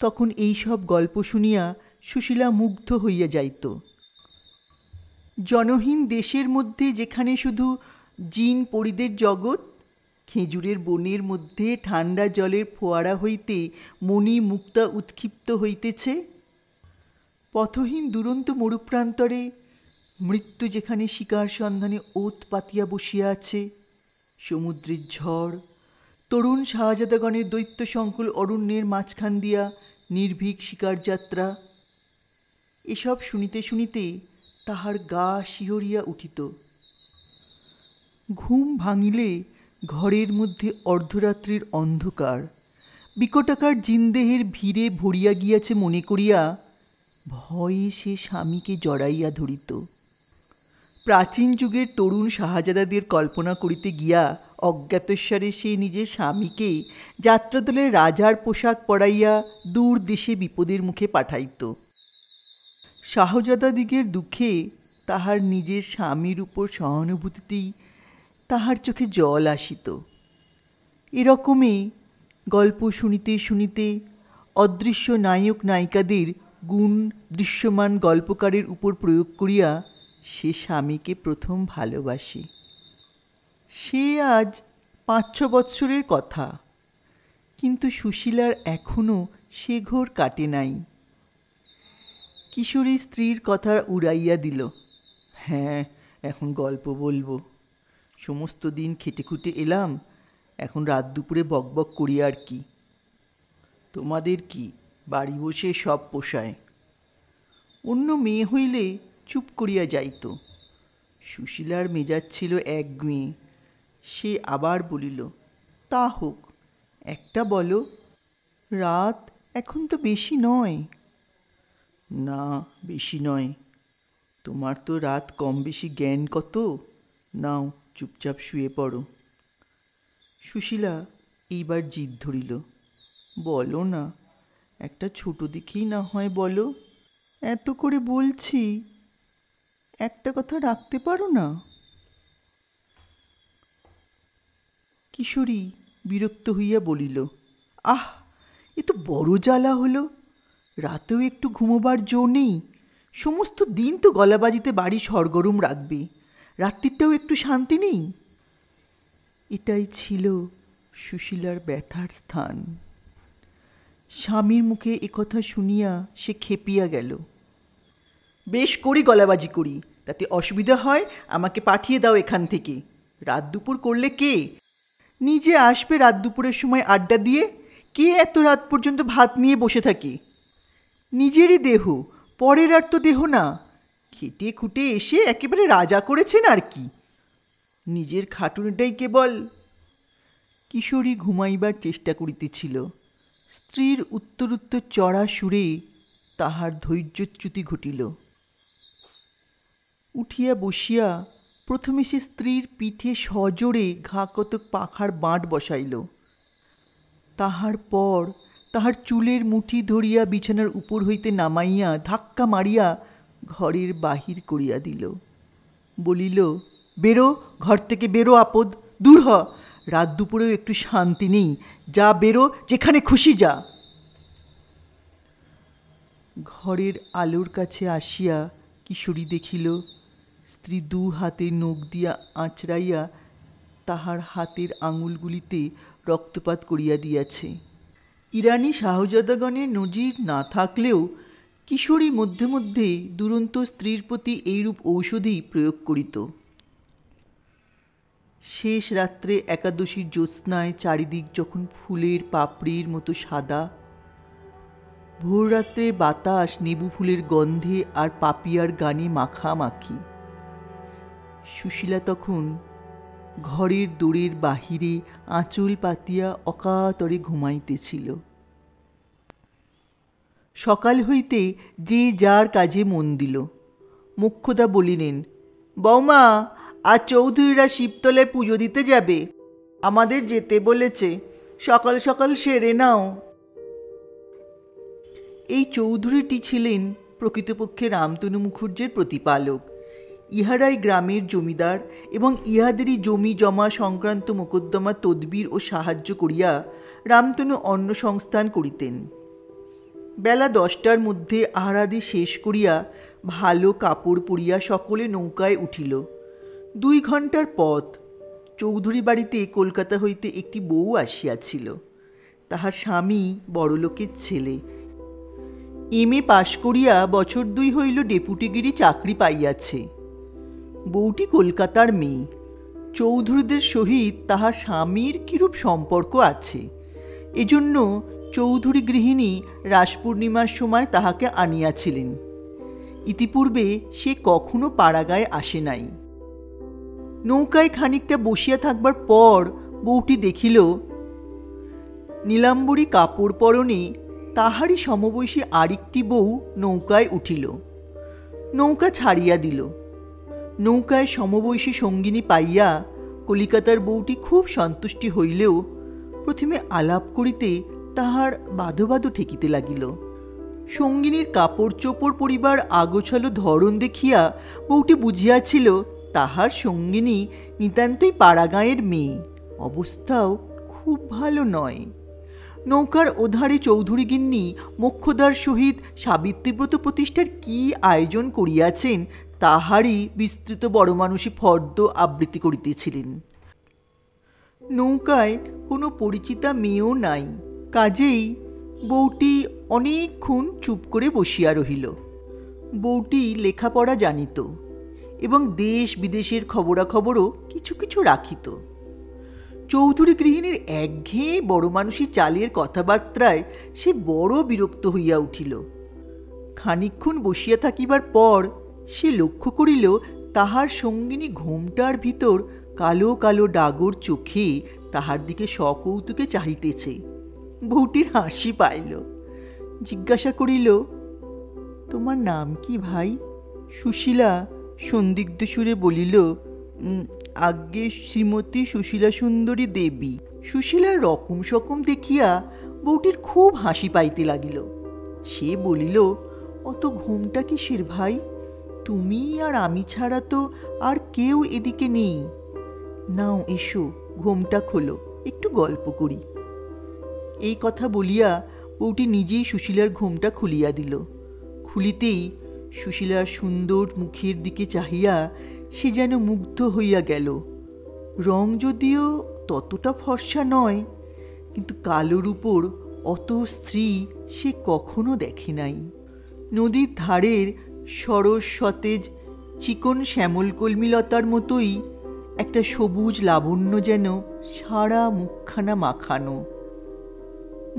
Speaker 1: তখন এই সব গল্প শুনিয়া সুশীলা মুগ্ধ হইয়া যাইত। জনহীন দেশের মধ্যে যেখানে শুধু জিন পরিদের জগৎ, খেজুরের বনের মধ্যে ঠান্ডা জলের ফোয়ারা হইতে মণি মুক্তা উৎক্ষিপ্ত হইতেছে, পথহীন দুরন্ত মরুপ্রান্তরে মৃত্যু যেখানে শিকার সন্ধানে ওত পাতিয়া বসিয়া আছে, সমুদ্রের ঝড় তরুণ শাহজাদাগণের দৈত্য সংকুল অরণ্যের মাঝখান দিয়া নির্ভীক শিকার যাত্রা, এসব শুনিতে শুনিতে তাহার গা শিহরিয়া উঠিত। ঘুম ভাঙিলে ঘরের মধ্যে অর্ধরাত্রির অন্ধকার বিকটাকার জিনদেহের ভিড়ে ভরিয়া গিয়াছে মনে করিয়া ভয়ে সে স্বামীকে জড়াইয়া ধরিত। প্রাচীন যুগের তরুণ শাহজাদাদের কল্পনা করিতে গিয়া অজ্ঞাতস্বরে সে নিজের স্বামীকে যাত্রাদলে রাজার পোশাক পরাইয়া দূর দেশে বিপদের মুখে পাঠাইত। শাহজাদাদিগের দুঃখে তাহার নিজের স্বামীর উপর সহানুভূতিতেই তাহার চোখে জল আসিত। এরকমই গল্প শুনিতে শুনিতে অদৃশ্য নায়ক নায়িকাদের গুণ দৃশ্যমান গল্পকারের উপর প্রয়োগ করিয়া সে স্বামীকে প্রথম ভালোবাসে। সে আজ ৫-৬ বৎসরের কথা, কিন্তু সুশীলার এখনও সে ঘোর কাটে নাই। কিশোরী স্ত্রীর কথা উড়াইয়া দিল। হ্যাঁ, এখন গল্প বলবো। সমস্ত দিন খেটে খুটে এলাম, এখন রাত দুপুরে বকবক করি আর কি। তোমাদের কি বাড়ি বসে সব পোষায়? অন্য মেয়ে হইলে চুপ করিয়া যাইত। সুশীলার মেজাজ ছিল একগুঁয়ে। সে আবার বলিল, তা হোক, একটা বলো। রাত এখন তো বেশি নয়। না, বেশি নয়। তোমার তো রাত কম বেশি জ্ঞান কত। নাও, চুপচাপ শুয়ে পড়ো। সুশীলা এইবার জিদ ধরিল। বলো না, একটা ছোট দেখেই না হয় বলো। এত করে বলছি, একটা কথা রাখতে পারো না? কিশোরী বিরক্ত হইয়া বলিল, আহ, এ তো বড় জ্বালা হলো। রাতেও একটু ঘুমোবার জো নেই। সমস্ত দিন তো গলাবাজিতে বাড়ি সরগরম রাখবে, রাত্রিটাও একটু শান্তি নেই। এটাই ছিল সুশীলার ব্যথার স্থান। স্বামীর মুখে একথা শুনিয়া সে খেপিয়া গেল। বেশ করি গলাবাজি করি, তাতে অসুবিধা হয় আমাকে পাঠিয়ে দাও এখান থেকে। রাত দুপুর করলে কে? নিজে আসবে রাত দুপুরের সময় আড্ডা দিয়ে। কে এত রাত পর্যন্ত ভাত নিয়ে বসে থাকে? নিজেরই দেহ, পরের আর তো দেহ না। খেটে খুটে এসে একেবারে রাজা করেছেন আর কি। নিজের খাটুনিটাই কেবল। কিশোরী ঘুমাইবার চেষ্টা করিতেছিল। স্ত্রীর উত্তরোত্তর চড়া সুরে তাহার ধৈর্যচ্যুতি ঘটিল। উঠিয়া বসিয়া প্রথমে সে স্ত্রীর পিঠে সজোরে ঘা কতক পাখার বাঁট বসাইল। তাহার পর তাহার চুলের মুঠি ধরিয়া বিছানার উপর হইতে নামাইয়া ধাক্কা মারিয়া ঘরের বাহির করিয়া দিল। বলিল, বেরো, ঘর থেকে বেরো আপদ, দূর হ। রাত দুপুরেও একটু শান্তি নেই। যা, বেরো, যেখানে খুশি যা। ঘরের আলোর কাছে আসিয়া কিশোরী দেখিল স্ত্রী দু হাতে নখ দিয়া আঁচড়াইয়া তাহার হাতের আঙুলগুলিতে রক্তপাত করিয়া দিয়াছে। ইরানি শাহজাদাগণের নজির না থাকলেও কিশোরী মধ্যে মধ্যে দুরন্ত স্ত্রীর প্রতি এইরূপ ঔষধি প্রয়োগ করিত। শেষ রাত্রে একাদশীর জ্যোৎস্নায় চারিদিক যখন ফুলের পাপড়ির মতো সাদা, ভোররাত্রের বাতাস নেবু ফুলের গন্ধে আর পাপিয়ার গানে মাখামাখি, সুশীলা তখন ঘরের দোরের বাহিরে আঁচল পাতিয়া অকাতরে ঘুমাইতেছিল। সকাল হইতে যে যার কাজে মন দিল। মোক্ষদা বলিলেন, বৌমা, আজ চৌধুরীরা শিবতলায় পুজো দিতে যাবে, আমাদের যেতে বলেছে, সকাল সকাল সেরে নাও। এই চৌধুরীটি ছিলেন প্রকৃতপক্ষে রামতনু মুখুজ্জের প্রতিপালক। ইহারাই গ্রামের জমিদার এবং ইহাদেরই জমি জমা সংক্রান্ত মোকদ্দমা তদবির ও সাহায্য করিয়া রামতনু অন্ন সংস্থান করিতেন। বেলা 10টার মধ্যে আহারাদি শেষ করিয়া ভালো কাপড় পরিয়া সকলে নৌকায় উঠিল। 2 ঘণ্টার পথ। চৌধুরী বাড়িতে কলকাতা হইতে একটি বউ আসিয়াছিল। তাহার স্বামী বড়লোকের ছেলে। এম.এ. পাশ করিয়া বছর 2 হইল ডেপুটিগিরি চাকরি পাইয়াছে। বউটি কলকাতার মেয়ে। চৌধুরীদের সহিত তাহার স্বামীর কিরূপ সম্পর্ক আছে, এজন্য চৌধুরী গৃহিণী রাস পূর্ণিমার সময় তাহাকে আনিয়াছিলেন। ইতিপূর্বে সে কখনো পাড়াগায় আসে নাই। নৌকায় খানিকটা বসিয়া থাকবার পর বউটি দেখিল নীলাম্বরী কাপড় পরনে তাহারই সমবয়সী আরেকটি বউ নৌকায় উঠিল। নৌকা ছাড়িয়া দিল। নৌকায় সমবয়সী সঙ্গিনী পাইয়া কলিকাতার বউটি খুব সন্তুষ্টি হইলেও প্রথমে আলাপ করিতে তাহার বাধো বাধো ঠেকিতে লাগিল। সঙ্গিনীর কাপড় চোপড় পরিবার আগোছালো ধরন দেখিয়া বউটি বুঝিয়াছিল তাহার সঙ্গিনী নিতান্তই পাড়াগাঁয়ের মেয়ে, অবস্থাও খুব ভালো নয়। নৌকার ওধারে চৌধুরী গিন্নি মোক্ষদার সহিত সাবিত্রীব্রত প্রতিষ্ঠার কি আয়োজন করিয়াছেন তাহারই বিস্তৃত বড় মানুষই ফর্দ আবৃত্তি করিতেছিলেন। নৌকায় কোনো পরিচিতা মেয়েও নাই, কাজেই বউটি অনেকক্ষণ চুপ করে বসিয়া রহিল। বউটি লেখাপড়া জানিত এবং দেশ বিদেশের খবরাখবরও কিছু কিছু রাখিত। চৌধুরী গৃহিণীর একঘেয়ে বড় মানুষই চালের কথাবার্তায় সে বড় বিরক্ত হইয়া উঠিল। খানিকক্ষণ বসিয়া থাকিবার পর সে লক্ষ্য করিল তাহার সঙ্গিনী ঘোমটার ভিতর কালো কালো ডাগর চোখে তাহার দিকে সকৌতুকে চাহিতেছে। বউটির হাসি পাইল। জিজ্ঞাসা করিল, তোমার নাম কি ভাই? সুশীলা সন্দিগ্ধ সুরে বলিল, আজ্ঞে শ্রীমতী সুশীলা সুন্দরী দেবী। সুশীলার রকম সকম দেখিয়া বউটির খুব হাসি পাইতে লাগিল। সে বলিল, অত ঘুমটা কিসের ভাই? তুমি আর আমি ছাড়া তো আর কেউ এদিকে নেই। নাও এসো, ঘুমটা খোলো, একটু গল্প করি। এই কথা বলিয়া বউটি নিজেই সুশীলার ঘুমটা খুলিয়া দিল। খুলিতেই সুশীলার সুন্দর মুখের দিকে চাহিয়া সে যেন মুগ্ধ হইয়া গেল। রং যদিও ততটা ফর্সা নয়, কিন্তু কালোর উপর অত স্ত্রী সে কখনো দেখে নাই। নদীর ধারের সরস সতেজ চিকন শ্যামল কলমিলতার মতোই একটা সবুজ লাবণ্য যেন সারা মুখখানা মাখানো।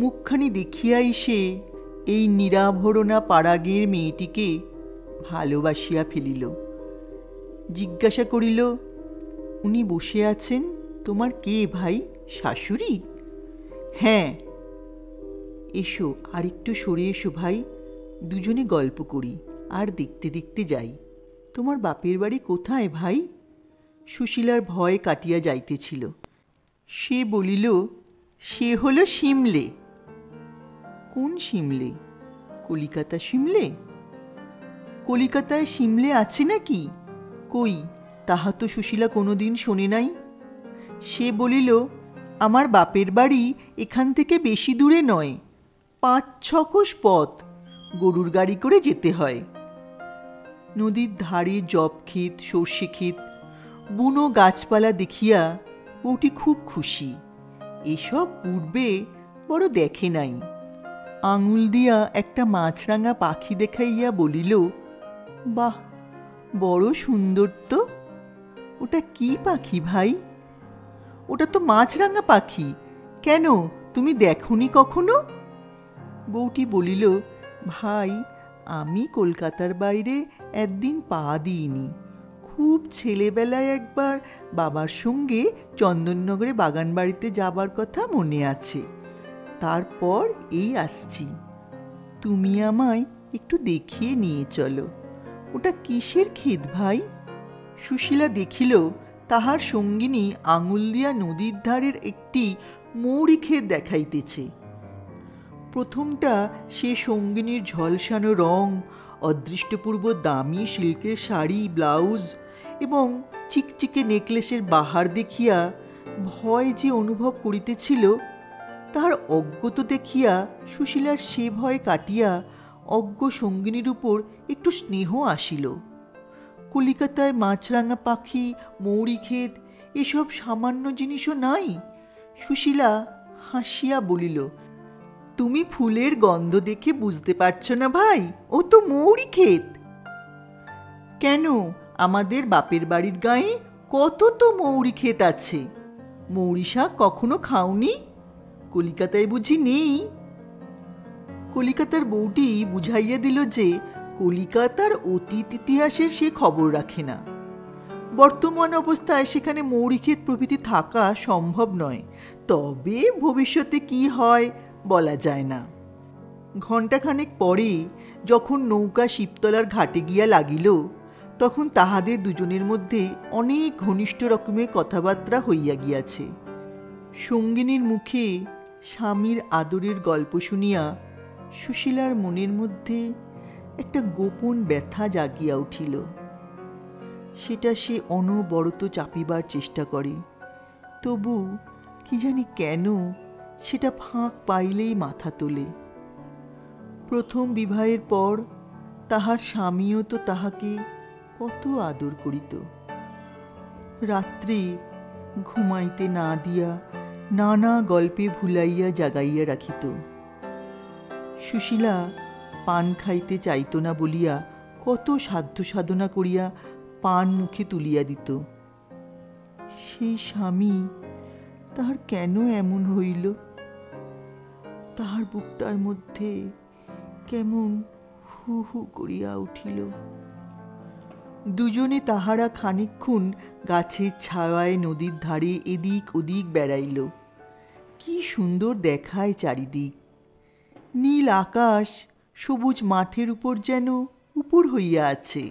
Speaker 1: মুখখানি দেখিয়াই সে এই নিরাভরণা পাড়াগের মেয়েটিকে ভালোবাসিয়া ফেলিল। জিজ্ঞাসা করিল, উনি বসে আছেন তোমার কে ভাই? শাশুড়ি? হ্যাঁ। এসো, আর একটু সরে এসো ভাই, দুজনে গল্প করি আর দেখতে দেখতে যাই। তোমার বাপের বাড়ি কোথায় ভাই? সুশীলার ভয় কাটিয়া যাইতেছিল। সে বলিল, সে হলো সিমলে। কোন সিমলে? কলিকাতা সিমলে? কলিকাতায় সিমলে আছে নাকি? কই, তাহা তো সুশীলা কোনোদিন শোনে নাই। সে বলিল, আমার বাপের বাড়ি এখান থেকে বেশি দূরে নয়, 5-6 কোষ পথ, গরুর গাড়ি করে যেতে হয়। নদীর ধারে জব ক্ষেত, সর্ষে ক্ষেত, বুনো গাছপালা দেখিয়া বউটি খুব খুশি। এসব পূর্বে বড় দেখে নাই। আঙুল দিয়া একটা মাছরাঙা পাখি দেখাইয়া বলিল, বাহ, বড় সুন্দর তো। ওটা কি পাখি ভাই? ওটা তো মাছরাঙা পাখি। কেন, তুমি দেখোনি কখনো? বউটি বলিল, ভাই, আমি কলকাতার বাইরে একদিন পা দিইনি। খুব ছেলেবেলায় একবার বাবার সঙ্গে চন্দননগরে বাগান বাড়িতে যাবার কথা মনে আছে। তারপর এই আসছি। তুমি আমায় একটু দেখিয়ে নিয়ে চলো। ওটা কিসের ক্ষেত ভাই? সুশীলা দেখিল তাহার সঙ্গিনী আঙুল দিয়া নদীর ধারের একটি মৌরি ক্ষেত দেখাইতেছে। প্রথমটা সে সঙ্গিনীর ঝলসানো রং, অদৃষ্টপূর্ব দামি সিল্কের শাড়ি, ব্লাউজ এবং চিকচিকে নেকলেসের বাহার দেখিয়া ভয় যে অনুভব করিতেছিল, তাহার অজ্ঞত দেখিয়া সুশীলার সে ভয় কাটিয়া অজ্ঞ সঙ্গিনীর উপর একটু স্নেহ আসিল। কলিকাতায় মাছরাঙা পাখি, মৌরি ক্ষেত এসব সামান্য জিনিসও নাই। সুশীলা হাসিয়া বলিল, তুমি ফুলের গন্ধ দেখে বুঝতে পারছো না ভাই, ও তো মৌরি ক্ষেত। কেন, আমাদের বাপের বাড়ির গায়ে কত তো মৌরি ক্ষেত আছে। মৌরি শাক কখনো খাওনি? কলিকাতায় বুঝি নেই? কলিকাতার বউটি বুঝাইয়া দিল যে কলিকাতার অতীত ইতিহাসের সে খবর রাখে না। বর্তমান অবস্থায় সেখানে মৌরি ক্ষেত প্রভৃতি থাকা সম্ভব নয়, তবে ভবিষ্যতে কি হয় বলা যায় না। ঘণ্টাখানেক পরে যখন নৌকা শিবতলার ঘাটে গিয়া লাগিল, তখন তাহাদের দুজনের মধ্যে অনেক ঘনিষ্ঠ রকমের কথাবার্তা হইয়া গিয়াছে। সঙ্গিনীর মুখে স্বামীর আদরের গল্প শুনিয়া সুশীলার মনের মধ্যে একটা গোপন ব্যথা জাগিয়া উঠিল। সেটা সে অনবরত চাপিবার চেষ্টা করে, তবু কি জানি কেন সেটা ফাঁক পাইলেই মাথা তোলে। প্রথম বিবাহের পর তাহার স্বামীও তো তাহাকে কত আদর করিত। রাত্রে ঘুমাইতে না দিয়া নানা গল্পে ভুলাইয়া জাগাইয়া রাখিত। সুশীলা পান খাইতে চাইত না বলিয়া কত সাধ্য সাধনা করিয়া পান মুখে তুলিয়া দিত। সেই স্বামী তাহার কেন এমন হইল? তাহার বুকটার মধ্যে কেমন হু হু করিয়া উঠিল। দুজনে তাহারা খানিকক্ষণ গাছের ছায়ায় নদীর ধারে এদিক ওদিক বেড়াইল। কি সুন্দর দেখায় চারিদিক! নীল আকাশ সবুজ মাঠের উপর যেন উপর হইয়া আছে।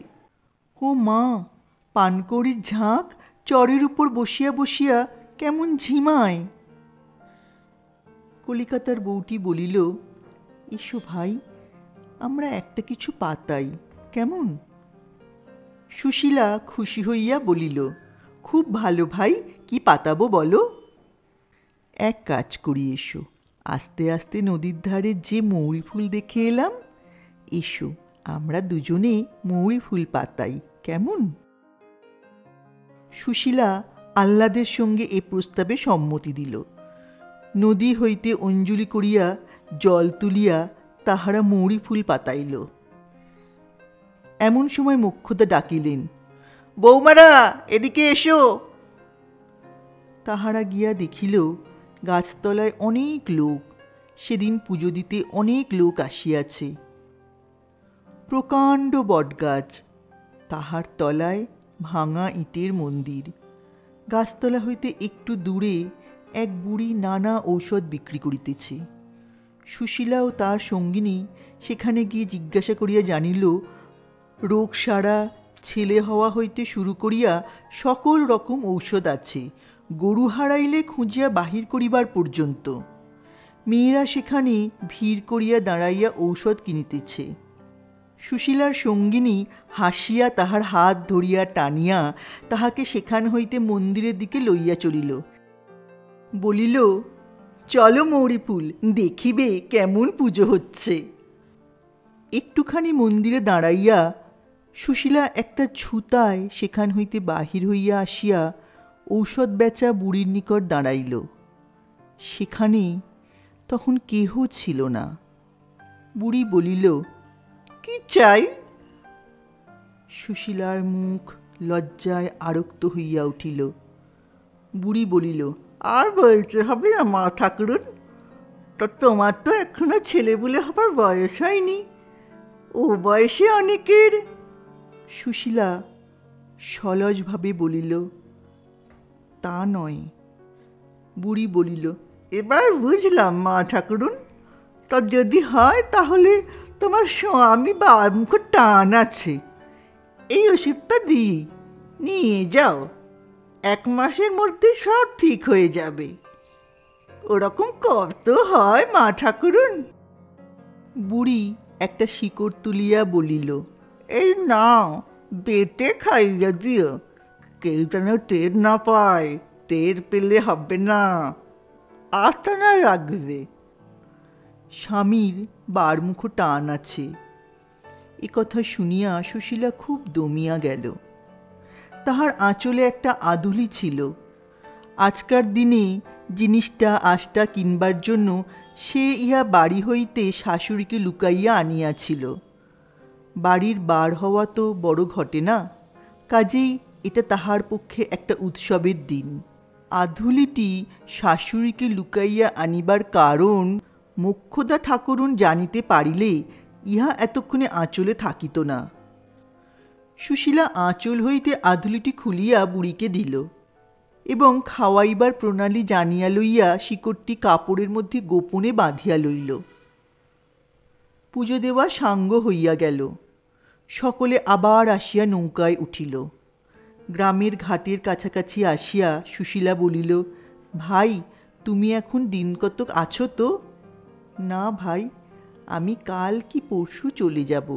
Speaker 1: ও মা, পানকৌড়ির ঝাঁক চরের উপর বসিয়া বসিয়া কেমন ঝিমায়। কলিকাতার বউটি বলিল, এসো ভাই, আমরা একটা কিছু পাতাই, কেমন? সুশীলা খুশি হইয়া বলিল, খুব ভালো ভাই, কি পাতাবো বলো? এক কাজ করি, এসো, আস্তে আস্তে নদীর ধারে যে মৌরি ফুল দেখে এলাম, এসো আমরা দুজনে মৌরি ফুল পাতাই, কেমন? সুশীলা আহ্লাদের সঙ্গে এ প্রস্তাবে সম্মতি দিল। নদী হইতে অঞ্জলি করিয়া জল তুলিয়া তাহারা মৌরি ফুল পাতাইল। এমন সময় মোক্ষদা ডাকিলেন, বৌমারা, এদিকে এসো। তাহারা গিয়া দেখিল গাছতলায় অনেক লোক, সেদিন পুজো দিতে অনেক লোক আসিয়াছে। প্রকাণ্ড বটগাছ, তাহার তলায় ভাঙা ইটের মন্দির। গাছতলা হইতে একটু দূরে এক বুড়ি নানা ঔষধ বিক্রি করিতেছে। সুশীলা ও তার সঙ্গিনী সেখানে গিয়ে জিজ্ঞাসা করিয়া জানিল, রোগ সারা, ছেলে হওয়া হইতে শুরু করিয়া সকল রকম ঔষধ আছে, গরু হারাইলে খুঁজিয়া বাহির করিবার পর্যন্ত। মেয়েরা সেখানে ভিড় করিয়া দাঁড়াইয়া ঔষধ কিনিতেছে। সুশীলার সঙ্গিনী হাসিয়া তাহার হাত ধরিয়া টানিয়া তাহাকে সেখান হইতে মন্দিরের দিকে লইয়া চলিল। বলিল, চলো মৌরি ফুল, দেখিবে কেমন পুজো হচ্ছে। একটুখানি মন্দিরে দাঁড়াইয়া সুশীলা একটা ছুতায় সেখান হইতে বাহির হইয়া আসিয়া ঔষধ বেচা বুড়ির নিকট দাঁড়াইল। সেখানে তখন কেহ ছিল না। বুড়ি বলিল, কি চাই? সুশীলার মুখ লজ্জায় আরক্ত হইয়া উঠিল। বুড়ি বলিল, আর বলতে হবে না মা ঠাকুরুন, তো তোমার তো এখনো ছেলে বলে হবার বয়স হয়নি, ও বয়সে অনেকের। সুশীলা সলজভাবে বলিল, তা নয়। বুড়ি বলিল, এবার বুঝলাম মা ঠাকুরুন, তা যদি হয় তাহলে তোমার স্বামী বা মুখ টান আছে, এই ওষুধটা দিই, নিয়ে যাও, 1 মাসের মধ্যে সব ঠিক হয়ে যাবে। ওরকম কত হয় মা ঠাকুরুন? বুড়ি একটা শিকড় তুলিয়া বলিল, এই নাও, বেটে খাইয়া দিও, কেউ যেন টের না পায়, টের পেলে হবে না, আস্তানা রাখবে। স্বামীর বারমুখ টান আছে, এ কথা শুনিয়া সুশীলা খুব দমিয়া গেল। তাহার আঁচলে একটা আদুলি ছিল। আজকার দিনে জিনিসটা আশটা কিনবার জন্য সে ইহা বাড়ি হইতে শাশুড়িকে লুকাইয়া আনিয়াছিল। বাড়ির বার হওয়া তো বড় ঘটে না, কাজেই এটা তাহার পক্ষে একটা উৎসবের দিন। আধুলিটি শাশুড়িকে লুকাইয়া আনিবার কারণ মোক্ষদা ঠাকুরুন জানিতে পারিলে ইহা এতক্ষণে আঁচলে থাকিত না। সুশীলা আঁচল হইতে আধুলিটি খুলিয়া বুড়িকে দিল এবং খাওয়াইবার প্রণালী জানিয়া লইয়া শিকড়টি কাপড়ের মধ্যে গোপনে বাঁধিয়া লইল। পুজো দেওয়া সাঙ্গ হইয়া গেল। সকলে আবার আসিয়া নৌকায় উঠিল। গ্রামের ঘাটের কাছাকাছি আসিয়া সুশীলা বলিল, ভাই, তুমি এখন দিন কতক আছো তো? না ভাই, আমি কাল কি পরশু চলে যাব।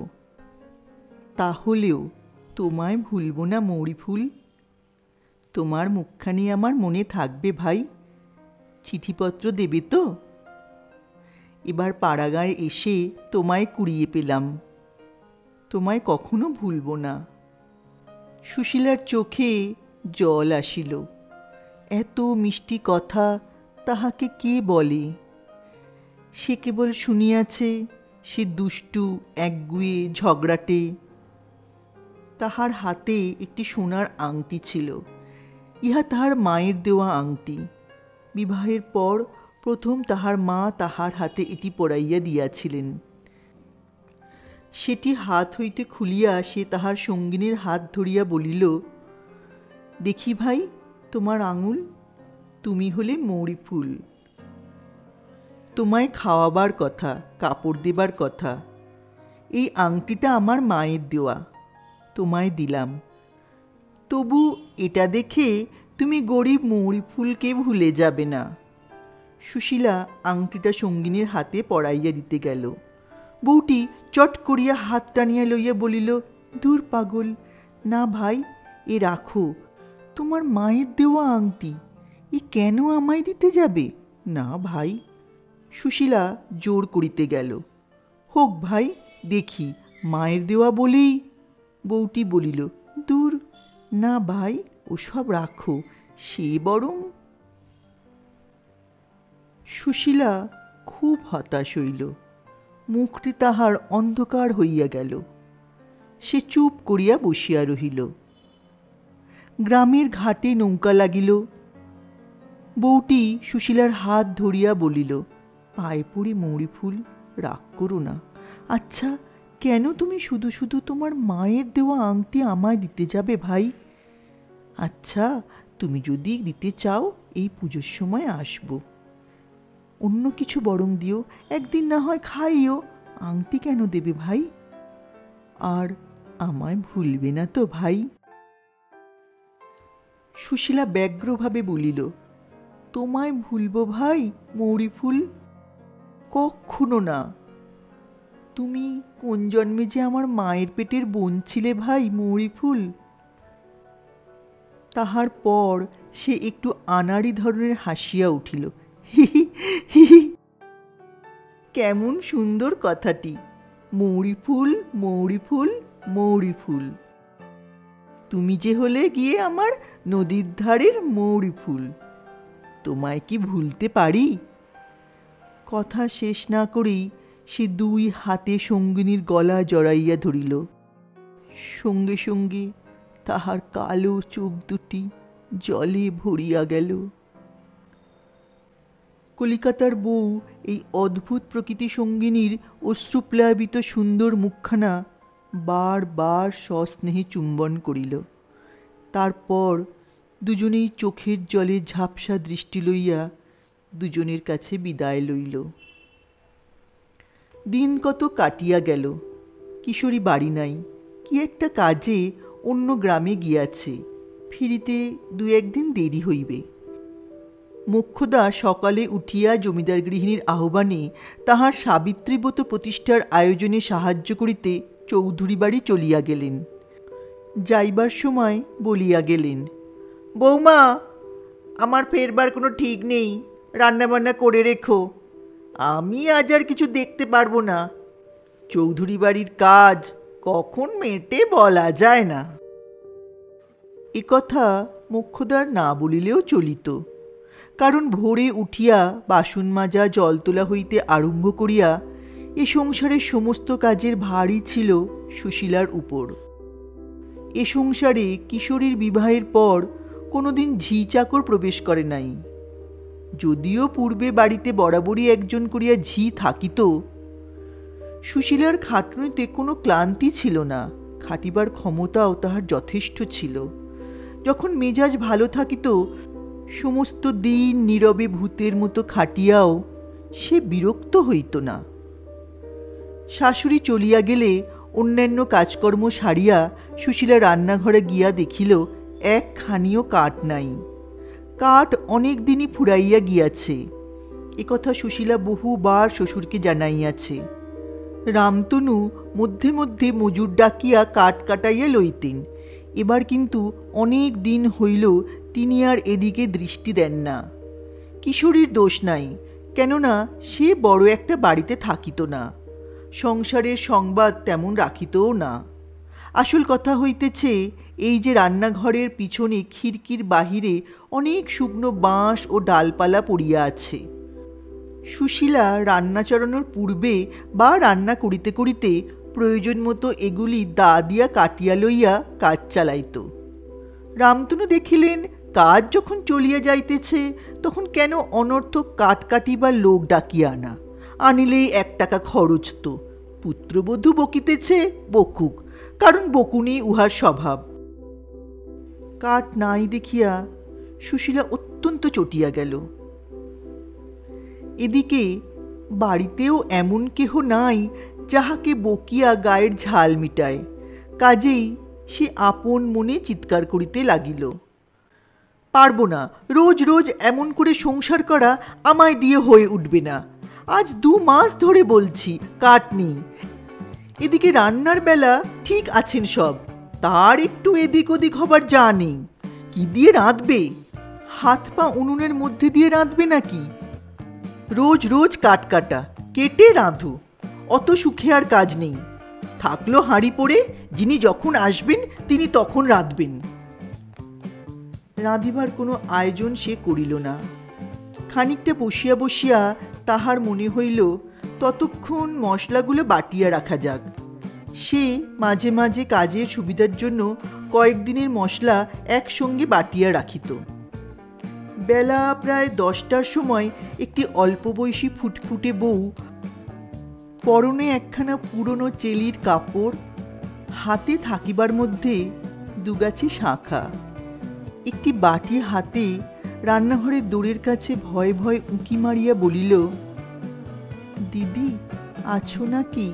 Speaker 1: তাহলেও তোমায় ভুলব না মৌরি ফুল। তোমার মুখখানি আমার মনে থাকবে ভাই। চিঠিপত্র দেবে তো? এবার পাড়াগাঁয়ে এসে তোমায় কুড়িয়ে পেলাম। তোমায় কখনো ভুলব না। সুশীলার চোখে জল আসিল। এত মিষ্টি কথা তাহাকে কে বলে? সে কেবল শুনিয়াছে সে দুষ্টু, একগুঁয়ে, ঝগড়াটে। তাহার হাতে একটি সোনার আংটি ছিল। ইহা তাহার মায়ের দেওয়া আংটি। বিবাহের পর প্রথম তাহার মা তাহার হাতে এটি পরাইয়া দিয়াছিলেন। সেটি হাত হইতে খুলিয়া সে তাহার সঙ্গিনীর হাত ধরিয়া বলিল, দেখি ভাই তোমার আঙুল, তুমি হলে মৌরি ফুল। তোমায় খাওয়াবার কথা, কাপড় দেবার কথা। এই আংটিটা আমার মায়ের দেওয়া, তোমায় দিলাম। তবু এটা দেখে তুমি গরিব মৌরি ফুলকে ভুলে যাবে না। সুশীলা আংটিটা সঙ্গিনীর হাতে পরাইয়া দিতে গেল। বউটি চট করিয়া হাত টানিয়া লইয়া বলিল, দূর পাগল, না ভাই, এ রাখো, তোমার মায়ের দেওয়া আংটি, এ কেন আমায় দিতে যাবে? না ভাই। সুশীলা জোর করিতে গেল। হোক ভাই, দেখি, মায়ের দেওয়া বলেই। বউটি বলিল, দূর, না ভাই, ওসব রাখো, সে বরং। সুশীলা খুব হতাশ হইল। মুখটি তাহার অন্ধকার হইয়া গেল। সে চুপ করিয়া বসিয়া রহিল। গ্রামের ঘাটে নৌকা লাগিল। বউটি সুশীলার হাত ধরিয়া বলিল, পায়ে পড়ি মৌরি ফুল, রাগ করো না। আচ্ছা, কেন তুমি শুধু শুধু তোমার মায়ের দেওয়া আংটি আমায় দিতে যাবে ভাই? আচ্ছা, তুমি যদি দিতে চাও এই পুজোর সময় আসব। অন্য কিছু বরং দিও, একদিন না হয় খাইও, আংটি কেন দেবে ভাই? আর আমায় ভুলবে না তো ভাই? সুশীলা ব্যগ্রভাবে বলিল, তোমায় ভুলব ভাই মৌরি ফুল? কখনো না। তুমি কোন জন্মে যে আমার মায়ের পেটের বোন ছিলে ভাই মৌরি ফুল। তাহার পর সে একটু আনাড়ি ধরনের হাসিয়া উঠিল। হি হি হি। কেমন সুন্দর কথাটি, মৌরি ফুল, মৌরি ফুল, মৌরি ফুল। তুমি যে হলে গিয়ে আমার নদীর ধারের মৌরি ফুল, তোমায় কি ভুলতে পারি? কথা শেষ না করেই সে দুই হাতে সঙ্গিনীর গলা জড়াইয়া ধরিল। সঙ্গে সঙ্গে তাহার কালো চোখ দুটি জলে ভরিয়া গেল। কলিকাতার বউ এই অদ্ভুত প্রকৃতি সঙ্গিনীর অশ্রুপ্লাবিত সুন্দর মুখখানা বার বার সস্নেহে চুম্বন করিল। তারপর দুজনেই চোখের জলে ঝাপসা দৃষ্টি লইয়া দুজনের কাছে বিদায় লইল। দিন কত কাটিয়া গেল। কিশোরী বাড়ি নাই, কি একটা কাজে অন্য গ্রামে গিয়াছে, ফিরিতে দু একদিন দেরি হইবে। মোক্ষদা সকালে উঠিয়া জমিদার গৃহিণীর আহ্বানে তাহার সাবিত্রীব্রত প্রতিষ্ঠার আয়োজনে সাহায্য করিতে চৌধুরী বাড়ি চলিয়া গেলেন। যাইবার সময় বলিয়া গেলেন, বৌমা, আমার ফেরবার কোনো ঠিক নেই, রান্নাবান্না করে রেখো, আমি আজ আর কিছু দেখতে পারবো না। চৌধুরী বাড়ির কাজ কখন মেটে বলা যায় না। এ কথা মোক্ষদার না বলিলেও চলিত, কারণ ভোরে উঠিয়া বাসন মাজা, জল তোলা হইতে আরম্ভ করিয়া এ সংসারের সমস্ত কাজের ভারই ছিল সুশীলার উপর। এ সংসারে কিশোরীর বিবাহের পর কোনোদিন ঝি চাকর প্রবেশ করে নাই। যদিও পূর্বে বাড়িতে বরাবরই একজন করিয়া ঝি থাকিত, সুশীলার খাটুনিতে কোনো ক্লান্তি ছিল না, খাটিবার ক্ষমতাও তাহার যথেষ্ট ছিল। যখন মেজাজ ভালো থাকিত, সমস্ত দিন নীরবে ভূতের মতো খাটিয়াও সে বিরক্ত হইত না। শাশুড়ি চলিয়া গেলে অন্যান্য কাজকর্ম সারিয়া সুশীলা রান্নাঘরে গিয়া দেখিল একখানিও কাঠ নাই। কাঠ অনেক দিনই ফুরাইয়া গিয়াছে, একথা সুশীলা বহুবার শ্বশুরকে জানাইয়াছে। রামতনু মধ্যে মধ্যে মজুর ডাকিয়া কাঠ কাটাইয়া লইতেন, এবার কিন্তু অনেক দিন হইল তিনি আর এদিকে দৃষ্টি দেন না। কিশোরীর দোষ নাই, কেননা সে বড় একটা বাড়িতে থাকিত না, সংসারের সংবাদ তেমন রাখিতও না। আসল কথা হইতেছে এই যে রান্নাঘরের পিছনে খিড়কির বাহিরে অনেক শুকনো বাঁশ ও ডালপালা পড়িয়া আছে। সুশীলা রান্না চড়ানোর পূর্বে বা রান্না করিতে করিতে প্রয়োজন মতো এগুলি দা দিয়া কাটিয়া লইয়া কাজ চালাইত। রামতনু দেখিলেন কাজ যখন চলিয়া যাইতেছে তখন কেন অনর্থক কাঠ কাটিবার লোক ডাকিয়া আনা, আনিলেই 1 টাকা খরচ তো। পুত্রবধূ বকিতেছে, বকুক, কারণ বকুনি উহার স্বভাব। কাঠ নাই দেখিয়া সুশীলা অত্যন্ত চটিয়া গেল। এদিকে বাড়িতেও এমন কেহ নাই যাহাকে বকিয়া গায়ের ঝাল মিটায়, কাজেই সে আপন মনে চিৎকার করিতে লাগিল, পারব না, রোজ রোজ এমন করে সংসার করা আমায় দিয়ে হয়ে উঠবে না। আজ 2 মাস ধরে বলছি কাঠ নেই। এদিকে রান্নার বেলা ঠিক আছেন সব, তার একটু এদিক ওদিক হবার যা নেই। কি দিয়ে রাঁধবে? হাত পা উনুনের মধ্যে দিয়ে রাঁধবে নাকি? রোজ রোজ কাঠ কাটা, কেটে রাঁধো, অত সুখে আর কাজ নেই। থাকলো হাঁড়ি পড়ে, যিনি যখন আসবেন তিনি তখন রাঁধবেন। রাঁধিবার কোনো আয়োজন সে করিল না। খানিকটা বসিয়া বসিয়া তাহার মনে হইল ততক্ষণ মশলাগুলো বাটিয়া রাখা যাক। সে মাঝে মাঝে কাজের সুবিধার জন্য কয়েকদিনের মশলা একসঙ্গে বাটিয়া রাখিত। বেলা প্রায় 10টার সময় একটি অল্প বয়সী ফুটফুটে বউ, পরনে একখানা পুরনো চেলির কাপড়, হাতে থাকিবার মধ্যে 2 গাছি শাঁখা, একটি বাটি হাতে রান্নাঘরের দোরের কাছে ভয়ে ভয়ে উঁকি মারিয়া বলিল, দিদি আছো নাকি?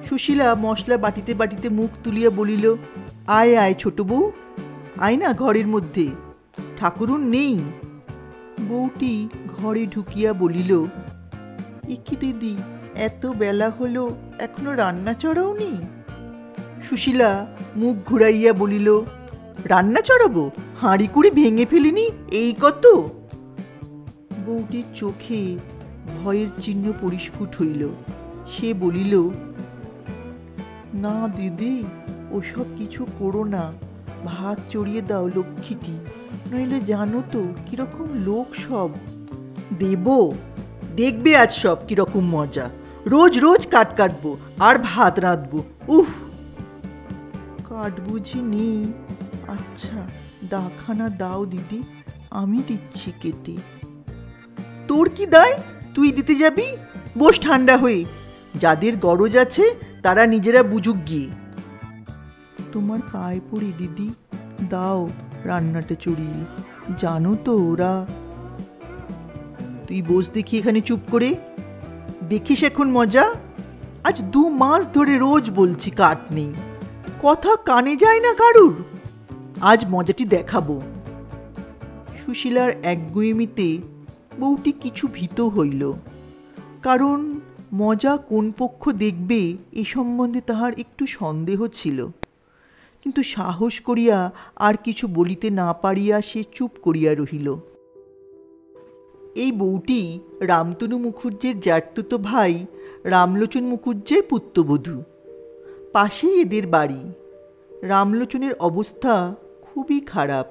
Speaker 1: সুশীলা মশলা বাটিতে বাটিতে মুখ তুলিয়া বলিল, আয় আয় ছোট বউ, আয় না ঘরের মধ্যে, ঠাকুরুন নেই। বউটি ঘরে ঢুকিয়া বলিল, একি দিদি, এত বেলা হলো এখনো রান্না চড়াওনি? সুশীলা মুখ ঘুরাইয়া বলিল, রান্না চড়াবো? হাঁড়ি কুড়ি ভেঙে ফেলিনি, এই কত? বউটির চোখে ভয়ের চিহ্ন পরিস্ফুট হইল। সে বলিল, না দিদি, ওসব কিছু করো না, ভাত চড়িয়ে দাও লক্ষ্মীটি, নইলে জানো তো কিরকম লোক সব। দেব, দেখবে আজ সব কিরকম মজা, রোজ রোজ কাঠ কাটবো আর ভাত রাঁধবো। উফ, কাঠ বুঝি নেই? আচ্ছা দাখানা দাও দিদি, আমি দিচ্ছি কেটে। তোর কি দায়, তুই দিতে যাবি? বস ঠান্ডা হয়ে, যাদের গরজ আছে তারা নিজেরা বুঝুক গিয়ে। তোমার পায়ে পড়ি দিদি, দাও রান্নাটা চড়িয়ে, জানো তো ওরা। তুই বস দেখি এখানে চুপ করে, দেখিস এখন মজা। আজ 2 মাস ধরে রোজ বলছি কাঠ নেই, কথা কানে যায় না কারুর। আজ মজাটি দেখাবো। সুশীলার একগুঁয়েমিতে বউটি কিছু ভীত হইল, কারণ মজা কোন পক্ষ দেখবে এ সম্বন্ধে তাহার একটু সন্দেহ ছিল। কিন্তু সাহস করিয়া আর কিছু বলিতে না পারিয়া সে চুপ করিয়া রহিল। এই বউটি রামতনু মুখুজ্জের জ্যাঠতুতো ভাই রামলোচন মুখুজ্জের পুত্রবধূ। পাশেই এদের বাড়ি। রামলোচনের অবস্থা খুবই খারাপ,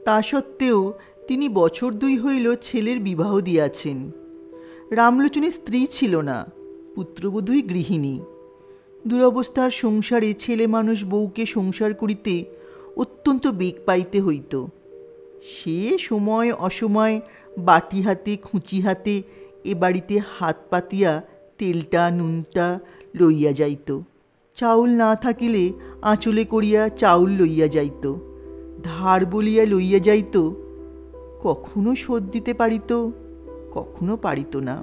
Speaker 1: তা সত্ত্বেও তিনি বছর 2 হইল ছেলের বিবাহ দিয়াছেন। রামলোচনের স্ত্রী ছিল না, পুত্রবধূই গৃহিণী। দুরবস্থার সংসারে ছেলে মানুষ বউকে সংসার করিতে অত্যন্ত বেগ পাইতে হইত। সে সময় অসময় বাটি হাতে খুঁচি হাতে এ বাড়িতে হাত পাতিয়া তেলটা নুনটা লইয়া যাইত। চাউল না থাকিলে আঁচলে করিয়া চাউল লইয়া যাইত, ধার বলিয়া লইয়া যাইত। কখনো শোধ দিতে পারিত, কখনো পারিত না।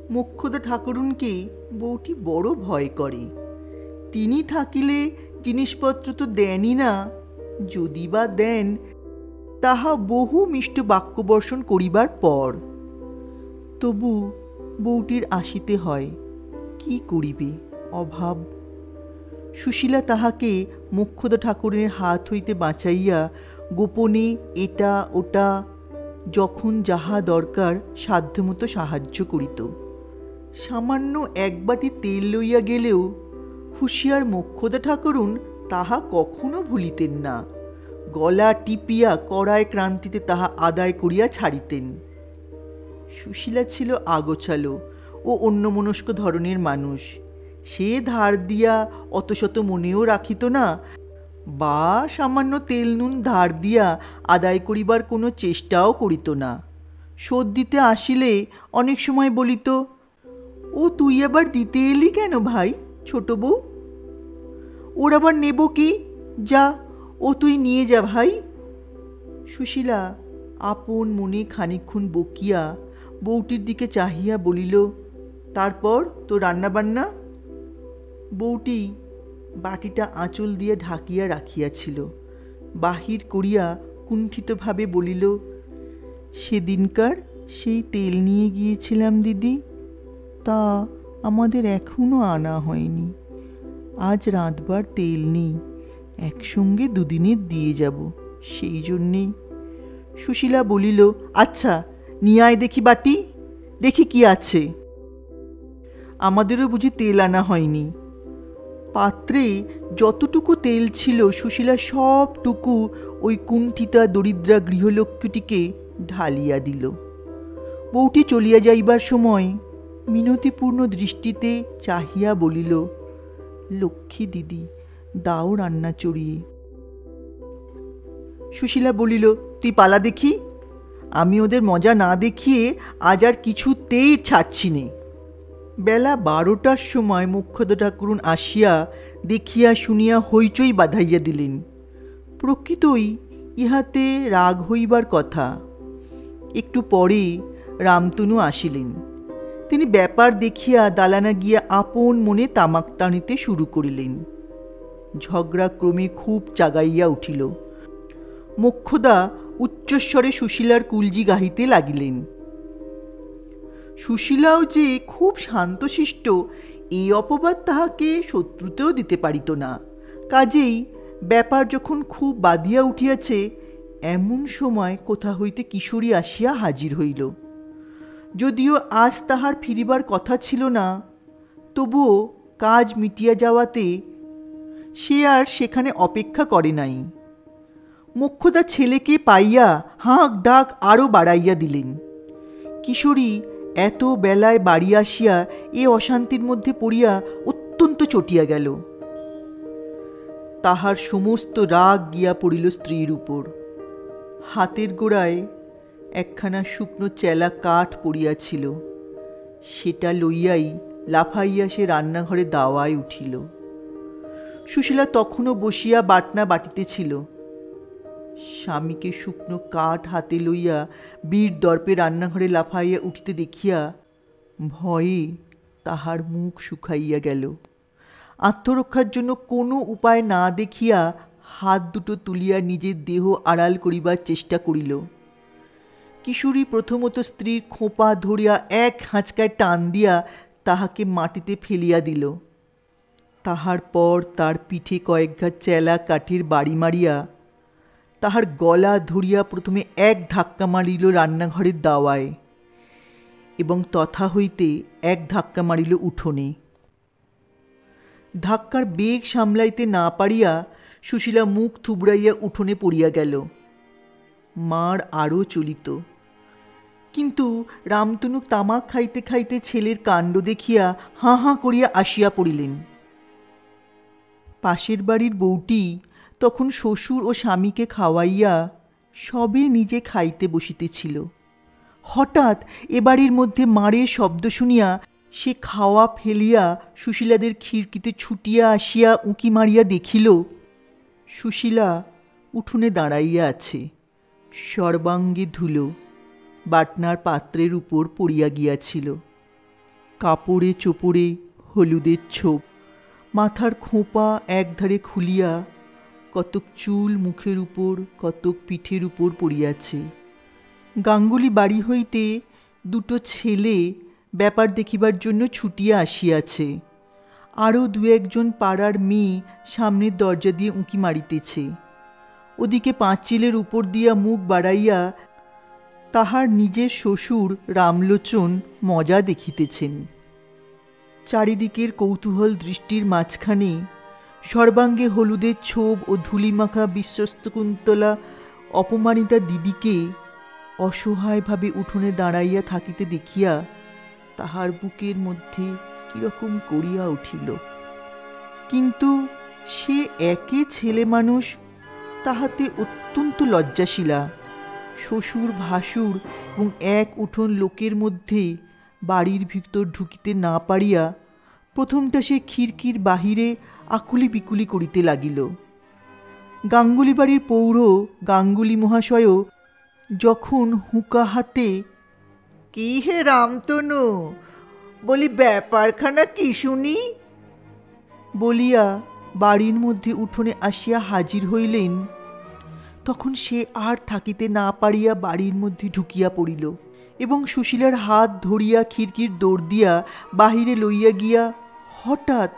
Speaker 1: মোক্ষদা ঠাকুরুনকে বউটি বড় ভয় করে। তিনি থাকিলে জিনিসপত্র তো দেনই না, যদি বা দেন তাহা বহু মিষ্ট বাক্যবর্ষণ করিবার পর। তবু বউটির আসিতে হয়, কি করিবে, অভাব। সুশীলা তাহাকে মোক্ষদা ঠাকুরের হাত হইতে বাঁচাইয়া গোপনে এটা ওটা যখন যাহা দরকার সাধ্যমতো সাহায্য করিত। সামান্য এক বাটি তেল লইয়া গেলেও হুঁশিয়ার মোক্ষদা ঠাকুরুন তাহা কখনো ভুলিতেন না। গলা টিপিয়া কড়ায় ক্রান্তিতে তাহা আদায় করিয়া ছাড়িতেন। সুশীলা ছিল আগোছালো ও অন্যমনস্ক ধরনের মানুষ। সে ধার দিয়া অতশত মনেও রাখিত না, বা সামান্য তেল নুন ধার দিয়া আদায় করিবার কোনো চেষ্টাও করিত না। শোধ দিতে আসিলে অনেক সময় বলিত, ও তুই আবার দিতে এলি কেন ভাই, ছোট বউ? ওর আবার নেব কি, যা ও তুই নিয়ে যা ভাই। সুশীলা আপন মনে খানিকক্ষণ বকিয়া বউটির দিকে চাহিয়া বলিল, তারপর তো রান্না বান্না? বউটি বাটিটা আঁচল দিয়ে ঢাকিয়া রাখিয়াছিল, বাহির করিয়া কুণ্ঠিতভাবে বলিল, সেদিনকার সেই তেল নিয়ে গিয়েছিলাম দিদি, তা আমাদের এখনো আনা হয়নি। আজ রাঁধবার তেল নেই, একসঙ্গে দুদিনের দিয়ে যাব, সেই জন্যেই। সুশীলা বলিল, আচ্ছা নিয়ে আয় দেখি বাটি, দেখি কি আছে। আমাদেরও বুঝি তেল আনা হয়নি। পাত্রে যতটুকু তেল ছিল সুশীলা সবটুকু ওই কুণ্ঠিতা দরিদ্রা গৃহলক্ষ্মীটিকে ঢালিয়া দিল। বউটি চলিয়া যাইবার সময় মিনতিপূর্ণ দৃষ্টিতে চাহিয়া বলিল, লক্ষ্মী দিদি, দাও রান্না চড়িয়ে। সুশীলা বলিল, তুই পালা দেখি, আমি ওদের মজা না দেখিয়ে আজ আর কিছুতেই ছাড়ছি নে। বেলা 12টার সময় মোক্ষদা ঠাকুরুন আসিয়া দেখিয়া শুনিয়া হইচই বাঁধাইয়া দিলেন। প্রকৃতই ইহাতে রাগ হইবার কথা। একটু পরে রামতনু আসিলেন। তিনি ব্যাপার দেখিয়া দালানা গিয়া আপন মনে তামাক টানিতে শুরু করিলেন। ঝগড়া ক্রমে খুব জাগাইয়া উঠিল। মোক্ষদা উচ্চস্বরে সুশীলার কুলজি গাহিতে লাগিলেন। সুশীলাও যে খুব শান্তশিষ্ট এই অপবাদ তাহাকে শত্রুতেও দিতে পারিত না। কাজেই ব্যাপার যখন খুব বাধিয়া উঠিয়াছে, এমন সময় কোথা হইতে কিশোরী আসিয়া হাজির হইল। যদিও আজ তাহার ফিরিবার কথা ছিল না, তবুও কাজ মিটিয়া যাওয়াতে সে আর সেখানে অপেক্ষা করে নাই। মোক্ষদা ছেলেকে পাইয়া হাঁক ডাক আরও বাড়াইয়া দিলেন। কিশোরী এত বেলায় বাড়ি আসিয়া এ অশান্তির মধ্যে পড়িয়া অত্যন্ত চটিয়া গেল। তাহার সমস্ত রাগ গিয়া পড়িল স্ত্রীর উপর। হাতের গোড়ায় একখানা শুকনো চেলা কাঠ পড়িয়াছিল, সেটা লইয়াই লাফাইয়া সে রান্নাঘরে দাওয়ায় উঠিল। সুশীলা তখনও বসিয়া বাটনা বাটিতেছিল। স্বামীকে শুকনো কাঠ হাতে লইয়া বীর দর্পে রান্নাঘরে লাফাইয়া উঠিতে দেখিয়া ভয়ে তাহার মুখ শুকাইয়া গেল। আত্মরক্ষার জন্য কোনো উপায় না দেখিয়া হাত দুটো তুলিয়া নিজের দেহ আড়াল করিবার চেষ্টা করিল। কিশোরী প্রথমত স্ত্রীর খোঁপা ধরিয়া এক হাঁচকায় টান দিয়া তাহাকে মাটিতে ফেলিয়া দিল। তাহার পর তার পিঠে কয়েক ঘা চেলা কাঠের বাড়ি মারিয়া তাহার গলা ধরিয়া প্রথমে এক ধাক্কা মারিল রান্নাঘরের দাওয়ায় এবং তথা হইতে এক ধাক্কা মারিল উঠোনে। ধাক্কার বেগ সামলাইতে না পারিয়া সুশীলা মুখ থুবড়াইয়া উঠোনে পড়িয়া গেল। মার আরও চলিত, কিন্তু রামতনু তামাক খাইতে খাইতে ছেলের কাণ্ড দেখিয়া হাঁ হাঁ করিয়া আসিয়া পড়িলেন। পাশের বাড়ির বউটি তখন শ্বশুর ও স্বামীকে খাওয়াইয়া সবে নিজে খাইতে বসিতেছিল। হঠাৎ এ বাড়ির মধ্যে মারের শব্দ শুনিয়া সে খাওয়া ফেলিয়া সুশীলাদের খিড়কিতে ছুটিয়া আসিয়া উঁকি মারিয়া দেখিল সুশীলা উঠোনে দাঁড়াইয়া আছে, সর্বাঙ্গে ধুলো, বাটনার পাত্রের উপর পড়িয়া গিয়াছিল। কাপড়ে চোপড়ে হলুদের ছোপ, মাথার খোঁপা একধারে খুলিয়া কতক চুল মুখের উপর কতক পিঠের উপর পড়িয়াছে। গাঙ্গুলি বাড়ি হইতে দুটো ছেলে ব্যাপার দেখিবার জন্য ছুটিয়া আসিয়াছে। আরও দু একজন পাড়ার মেয়ে সামনের দরজা দিয়ে উঁকি মারিতেছে। ওদিকে পাঁচিলের উপর দিয়া মুখ বাড়াইয়া তাহার নিজের শ্বশুর রামলোচন মজা দেখিতেছেন। চারিদিকের কৌতূহল দৃষ্টির মাঝখানে সর্বাঙ্গে হলুদের ছোপ ও ধূলিমাখা বিশ্বস্তকুন্তলা অপমানিতা দিদিকে অসহায়ভাবে উঠোনে দাঁড়াইয়া থাকিতে দেখিয়া তাহার বুকের মধ্যে কিরকম করিয়া উঠিল। কিন্তু সে একে ছেলে মানুষ, তাহাতে অত্যন্ত লজ্জাশীলা। শ্বশুর ভাসুর এবং এক উঠোন লোকের মধ্যে বাড়ির ভিতর ঢুকিতে না পারিয়া প্রথমটা সে খিড়কির বাহিরে আকুলি বিকুলি করিতে লাগিল। গাঙ্গুলি বাড়ির পৌর গাঙ্গুলি মহাশয়ও যখন হুঁকা হাতে "কি হে রামতনু, বলি ব্যাপারখানা কি শুনি" বলিয়া বাড়ির মধ্যে উঠোনে আসিয়া হাজির হইলেন, তখন সে আর থাকিতে না পারিয়া বাড়ির মধ্যে ঢুকিয়া পড়িল এবং সুশীলার হাত ধরিয়া খিড়কির দৌড় দিয়া বাহিরে লইয়া গিয়া হঠাৎ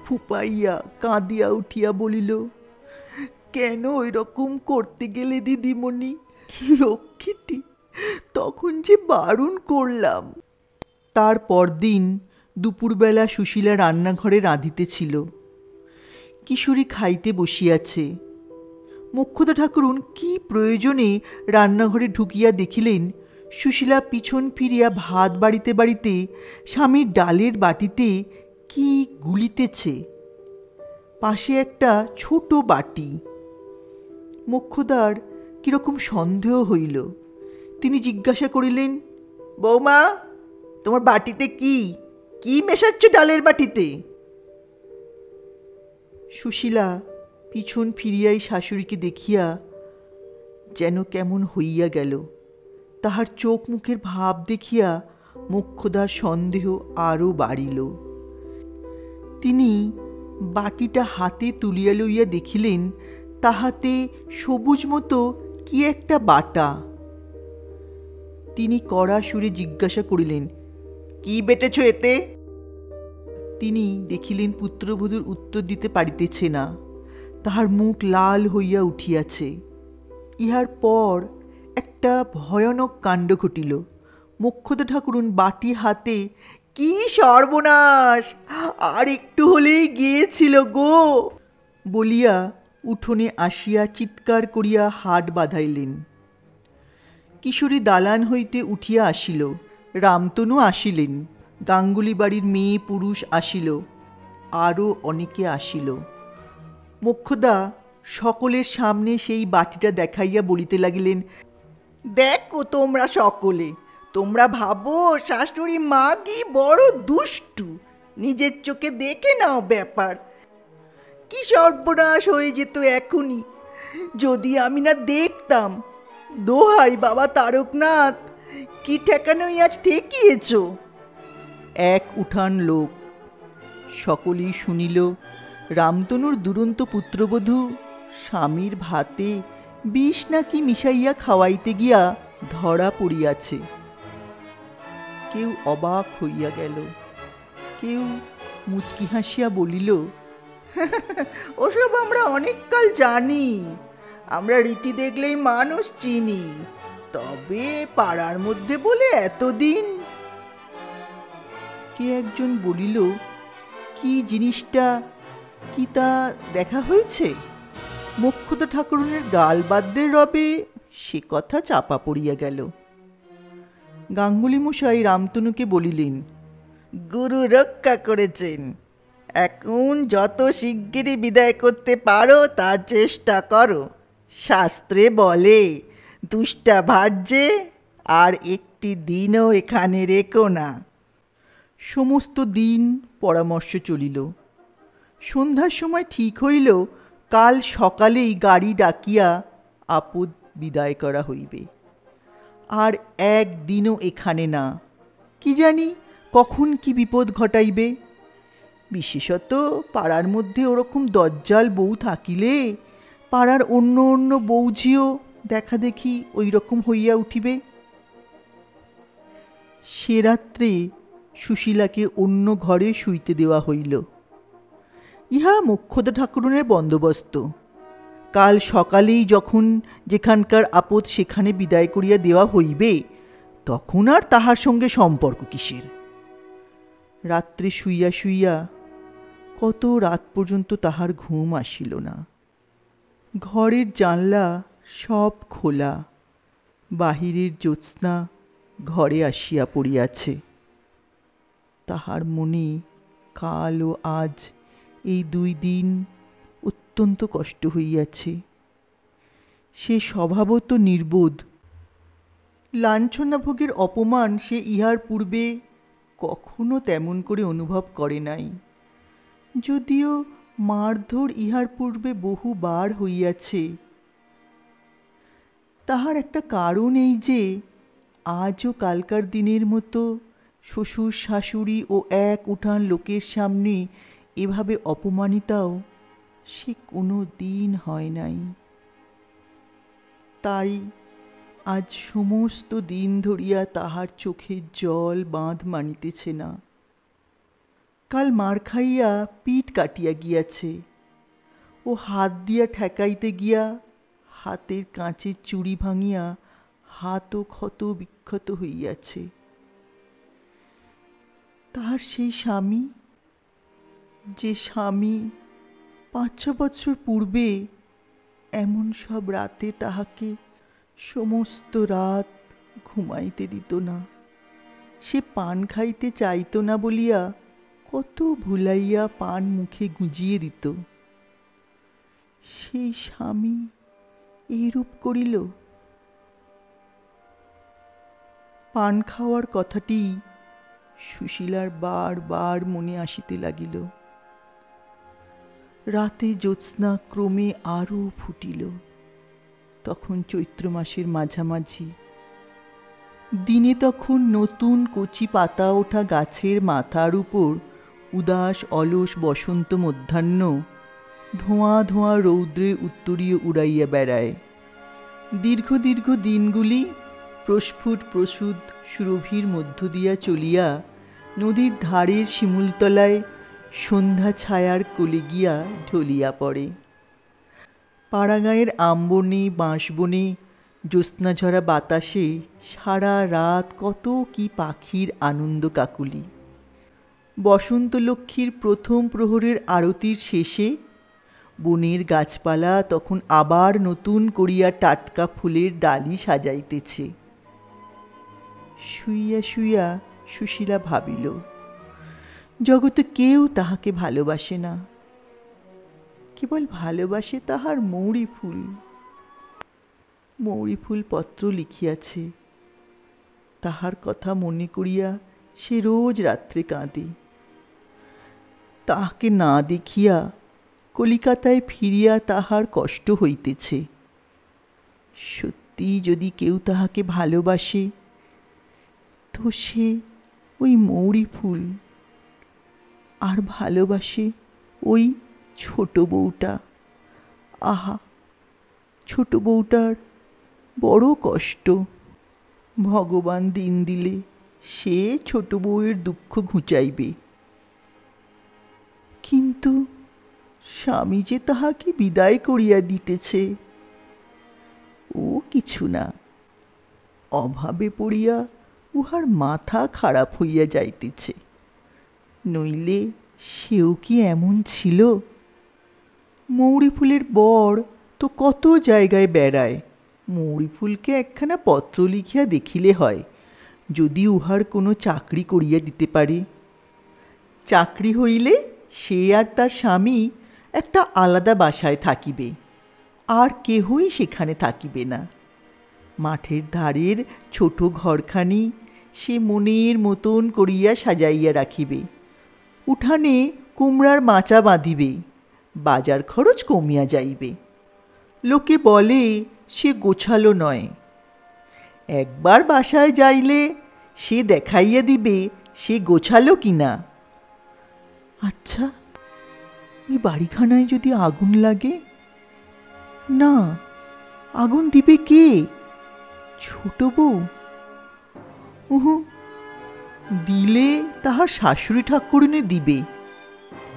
Speaker 1: ফুপাইয়া কাঁদিয়া উঠিয়া বলিল, "কেন ওই রকম করতে গেলে দিদিমণি? রক্ষিটি, তখন যে বারণ করলাম।" তার পরদিন দুপুরবেলা সুশীলা রান্নাঘরে রাঁধিতেছিল। কিশোরী খাইতে বসিয়াছে। মোক্ষদা ঠাকুরুন কি প্রয়োজনে রান্নাঘরে ঢুকিয়া দেখিলেন সুশীলা পিছন ফিরিয়া ভাত বাড়িতে বাড়িতে স্বামীর ডালের বাটিতে কি গুলিতেছে। পাশে একটা ছোট বাটি। মোক্ষদার কিরকম সন্দেহ হইল। তিনি জিজ্ঞাসা করিলেন, "বৌমা, তোমার বাটিতে কি কি মেশাচ্ছ ডালের বাটিতে?" সুশীলা পিছন ফিরিয়াই শাশুড়িকে দেখিয়া যেন কেমন হইয়া গেল। তাহার চোখ মুখের ভাব দেখিয়া মোক্ষদার সন্দেহ আরও বাড়িল। তিনি বাটিটা হাতে তুলিয়া লইয়া দেখিলেন তাহাতে সবুজ মতো কি একটা বাটা। তিনি কড়া সুরে জিজ্ঞাসা করিলেন, "কি বেটেছ এতে?" তিনি দেখিলেন পুত্রবধূর উত্তর দিতে পারিতেছে না। তাহার মুখ লাল হইয়া উঠিয়াছে। ইহার পর একটা ভয়ানক কাণ্ড ঘটিল। মোক্ষদা ঠাকুরুন বাটি হাতে, "কি সর্বনাশ, আর একটু হলেই গিয়েছিল গো" বলিয়া উঠোনে আসিয়া চিৎকার করিয়া হাট বাঁধাইলেন। কিশোরী দালান হইতে উঠিয়া আসিল। রামতনু আসিলেন। গাঙ্গুলি বাড়ির মেয়ে পুরুষ আসিল। আরও অনেকে আসিল। মোক্ষদা সকলের সামনে সেই বাটিটা দেখাইয়া বলিতে লাগিলেন, "দেখো তোমরা সকলে, তোমরা ভাবো শাশুড়ি মা কি বড় দুষ্টু, নিজের চোখে দেখে নাও ব্যাপার। কি সর্বনাশ হয়ে যেত এখনই যদি আমি না দেখতাম। দোহাই বাবা তারকনাথ, কি ঠেকানোই আজ ঠেকিয়েছ।" এক উঠান লোক সকলেই শুনিল রামতনুর দুরন্ত পুত্রবধূ স্বামীর ভাতে বিষ নাকি মিশাইয়া খাওয়াইতে গিয়া ধরা পড়িয়াছে। কেউ অবাক হইয়া গেল, কেউ মুচকি হাসিয়া বলিল, "ওসব আমরা অনেককাল জানি, আমরা রীতি দেখলেই মানুষ চিনি, তবে পাড়ার মধ্যে বলে এতদিন।" কে একজন বলিল, "কি জিনিসটা কি তা দেখা হয়েছে?" মোক্ষদা ঠাকুরুনের গাল বাদ্যের রবে সে কথা চাপা পড়িয়া গেল। গাঙ্গুলি মশাই রামতনুকে বলিলেন, "গুরু রক্ষা করেছেন, এখন যত শিগগিরই বিদায় করতে পারো তার চেষ্টা করো। শাস্ত্রে বলে, দুষ্টা ভার্যে আর একটি দিনও এখানে রেখো না।" সমস্ত দিন পরামর্শ চলিল। সন্ধ্যার সময় ঠিক হইল কাল সকালেই গাড়ি ডাকিয়া আপদ বিদায় করা হইবে। আর একদিনও এখানে না। কি জানি কখন কি বিপদ ঘটাইবে। বিশেষত পাড়ার মধ্যে ওরকম দজ্জাল বউ থাকিলে পাড়ার অন্য অন্য বউঝিও দেখা দেখি ওই রকম হইয়া উঠিবে। সে রাত্রে সুশীলাকে অন্য ঘরে শুইতে দেওয়া হইল। ইহা মোক্ষদা ঠাকুরনের বন্দোবস্ত। কাল সকালেই যখন যেখানকার আপদ সেখানে বিদায় করিয়া দেওয়া হইবে, তখন আর তাহার সঙ্গে সম্পর্ক কিসের। রাত্রে শুইয়া শুইয়া কত রাত পর্যন্ত তাহার ঘুম আসিল না। ঘরের জানলা সব খোলা, বাহিরের জ্যোৎস্না ঘরে আসিয়া পড়িয়াছে। তাহার মনে কাল ও আজ এই 2 দিন অত্যন্ত কষ্ট হইয়াছে। সে স্বভাবত নির্বোধ। লাঞ্ছনাভোগের অপমান সে ইহার পূর্বে কখনো তেমন করে অনুভব করে নাই, যদিও মারধর ইহার পূর্বে বহুবার হইয়াছে। তাহার একটা কারণ এই যে আজও কালকার দিনের মতো শ্বশুর শাশুড়ি ও এক উঠান লোকের সামনে এভাবে অপমানিতাও সে কোনো দিন হয় নাই। তাই আজ সমস্ত দিন ধরিয়া তাহার চোখের জল বাঁধ মানিতেছে না। কাল মার খাইয়া পিঠ কাটিয়া গিয়াছে ও হাত দিয়া ঠেকাইতে গিয়া হাতের কাঁচের চুড়ি ভাঙিয়া হাতও ক্ষত বিক্ষত হইয়াছে। তাহার সেই স্বামী, যে স্বামী 5-6 বৎসর পূর্বে এমন সব রাতে তাহাকে সমস্ত রাত ঘুমাইতে দিত না, সে পান খাইতে চাইত না বলিয়া কত ভুলাইয়া পান মুখে গুঁজিয়ে দিত, সেই স্বামী এইরূপ করিল। পান খাওয়ার কথাটি সুশীলার বারবার মনে আসিতে লাগিল। রাতে জ্যোৎস্না ক্রমে আরও ফুটিল। তখন চৈত্র মাসের মাঝামাঝি। দিনে তখন নতুন কচি পাতা ওঠা গাছের মাথার উপর উদাস অলস বসন্ত মধ্যাহ্ন ধোঁয়া ধোঁয়া রৌদ্রে উত্তরীয় উড়াইয়া বেড়ায়। দীর্ঘ দীর্ঘ দিনগুলি প্রস্ফুট প্রসূত সুরভির মধ্য দিয়া চলিয়া নদীর ধারের শিমুলতলায় সন্ধ্যা ছায়ার কোলে গিয়া ঢলিয়া পড়ে। পাড়াগাঁয়ের আমবনে বাঁশবনে জ্যোৎস্নাঝরা বাতাসে সারা রাত কত কি পাখির আনন্দ কাকুলি। বসন্তলক্ষ্মীর প্রথম প্রহরের আরতির শেষে বনের গাছপালা তখন আবার নতুন করিয়া টাটকা ফুলের ডালি সাজাইতেছে। শুইয়া শুইয়া সুশীলা ভাবিল, জগতে কেউ তাহাকে ভালোবাসে না, কেবল ভালোবাসে তাহার মৌরি ফুল। মৌরি ফুল পত্র লিখিয়াছে, তাহার কথা মনে করিয়া সে রোজ রাত্রে কাঁদে। তাহাকে না দেখিয়া কলিকাতায় ফিরিয়া তাহার কষ্ট হইতেছে। সত্যি যদি কেউ তাহাকে ভালোবাসে, তো সে ওই মৌরি ফুল, আর ভালোবাসে ওই ছোট বউটা। আহা, ছোট বউটার বড় কষ্ট। ভগবান দিন দিলে সে ছোট বউয়ের দুঃখ ঘুচাইবে। কিন্তু স্বামী যে তাহাকে বিদায় করিয়া দিতেছে, ও কিছু না। অভাবে পড়িয়া উহার মাথা খারাপ হইয়া যাইতেছে, নইলে সেও কি এমন ছিল? মৌরি ফুলের বর তো কত জায়গায় বেড়ায়, মৌরি ফুলকে একখানা পত্র লিখিয়া দেখিলে হয়, যদি উহার কোনো চাকরি করিয়া দিতে পারে। চাকরি হইলে সে আর তার স্বামী একটা আলাদা বাসায় থাকিবে, আর কেহই সেখানে থাকিবে না। মাঠের ধারের ছোট ঘরখানি সে মনের মতন করিয়া সাজাইয়া রাখিবে, উঠানে কুমড়ার মাচা বাঁধিবে, বাজার খরচ কমিয়া যাইবে। লোকে বলে সে গোছালো নয়, একবার বাসায় যাইলে সে দেখাইয়া দিবে সে গোছালো কি না? আচ্ছা, এই বাড়িখানায় যদি আগুন লাগে? না, আগুন দিবে কে? ছোট বউ? উহু, দিলে তাহার শাশুড়ি ঠাকুরুনে দিবে।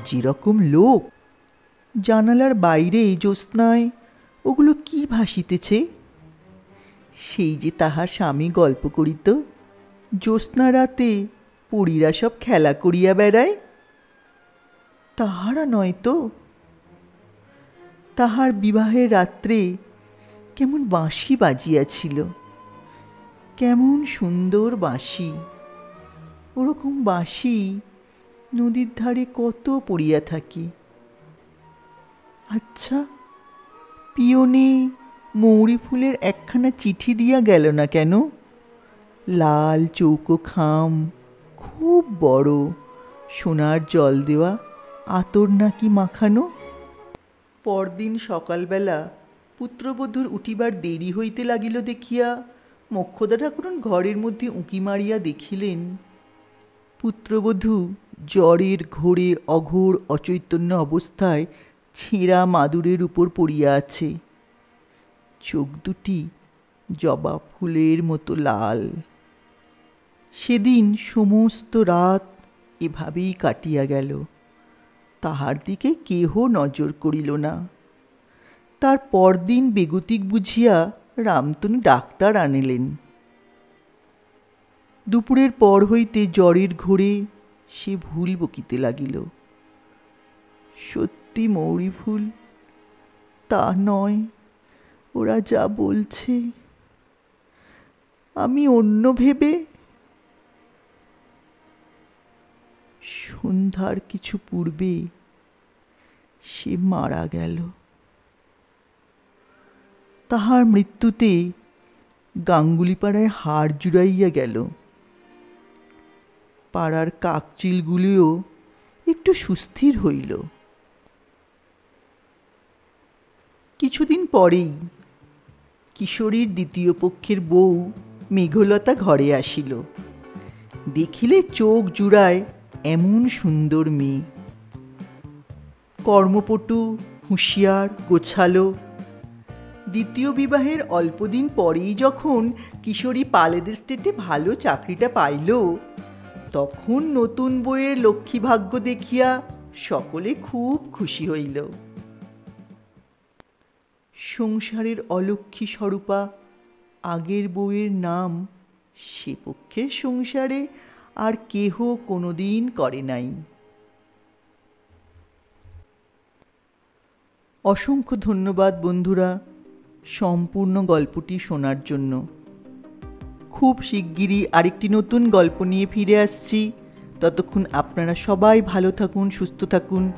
Speaker 1: যেরকম লোক, জানালার বাইরে জ্যোৎস্নায় ওগুলো কি ভাসিতেছে? সেই যে তাহার স্বামী গল্প করিত, জ্যোৎস্না রাতে পরীরা সব খেলা করিয়া বেড়ায়, তাহারা নয় তো? তাহার বিবাহের রাত্রে কেমন বাঁশি বাজিয়াছিল, কেমন সুন্দর বাঁশি! ওরকম বাঁশি নদীর ধারে কত পড়িয়া থাকে। আচ্ছা, পিয়নে মৌরি ফুলের একখানা চিঠি দিয়া গেল না কেন? লাল চৌকো খাম, খুব বড়, সোনার জল দেওয়া, আতর নাকি মাখানো। পরদিন সকালবেলা পুত্রবধূর উঠিবার দেরি হইতে লাগিল দেখিয়া মোক্ষদা ঠাকুরন ঘরের মধ্যে উঁকি মারিয়া দেখিলেন পুত্রবধূ জ্বরের ঘোরে অঘোর অচৈতন্য অবস্থায় ছেঁড়া মাদুরের উপর পড়িয়া আছে। চোখ দুটি জবা ফুলের মতো লাল। সেদিন সমস্ত রাত এভাবেই কাটিয়া গেল। তাহার দিকে কেহ নজর করিল না। তার পরদিন বেগতিক বুঝিয়া রামতনু ডাক্তার আনিলেন। দুপুরের পর হইতে জ্বরের ঘোরে সে ভুল বকিতে লাগিল। সত্যি মৌরি ফুল, তা নয়, ওরা যা বলছে। আমি অন্য ভেবে। সন্ধ্যার কিছু পূর্বে সে মারা গেল। তাহার মৃত্যুতে গাঙ্গুলিপাড়ায় হাড় জুড়াইয়া গেল। পাড়ার কাকচিলগুলিও একটু সুস্থির হইল। কিছুদিন পরেই কিশোরীর দ্বিতীয় পক্ষের বউ মেঘলতা ঘরে আসিল। দেখিলে চোখ জুড়ায় এমন সুন্দর মেয়ে, কর্মপটু, হুঁশিয়ার, গোছালো। দ্বিতীয় বিবাহের অল্পদিন পরেই যখন কিশোরী পালেদের স্টেটে ভালো চাকরিটা পাইল, তখন নতুন বউয়ের লক্ষ্মী ভাগ্য দেখিয়া সকলে খুব খুশি হইল। সংসারের অলক্ষ্মী স্বরূপা আগের বউয়ের নাম সে পক্ষের সংসারে আর কেহ কোনোদিন করে নাই। অসংখ্য ধন্যবাদ বন্ধুরা সম্পূর্ণ গল্পটি শোনার জন্য। খুব শিগগিরই আরেকটি নতুন গল্প নিয়ে ফিরে আসছি। ততক্ষণ আপনারা সবাই ভালো থাকুন, সুস্থ থাকুন,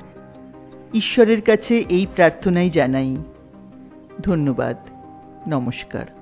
Speaker 1: ঈশ্বরের কাছে এই প্রার্থনাই জানাই। ধন্যবাদ। নমস্কার।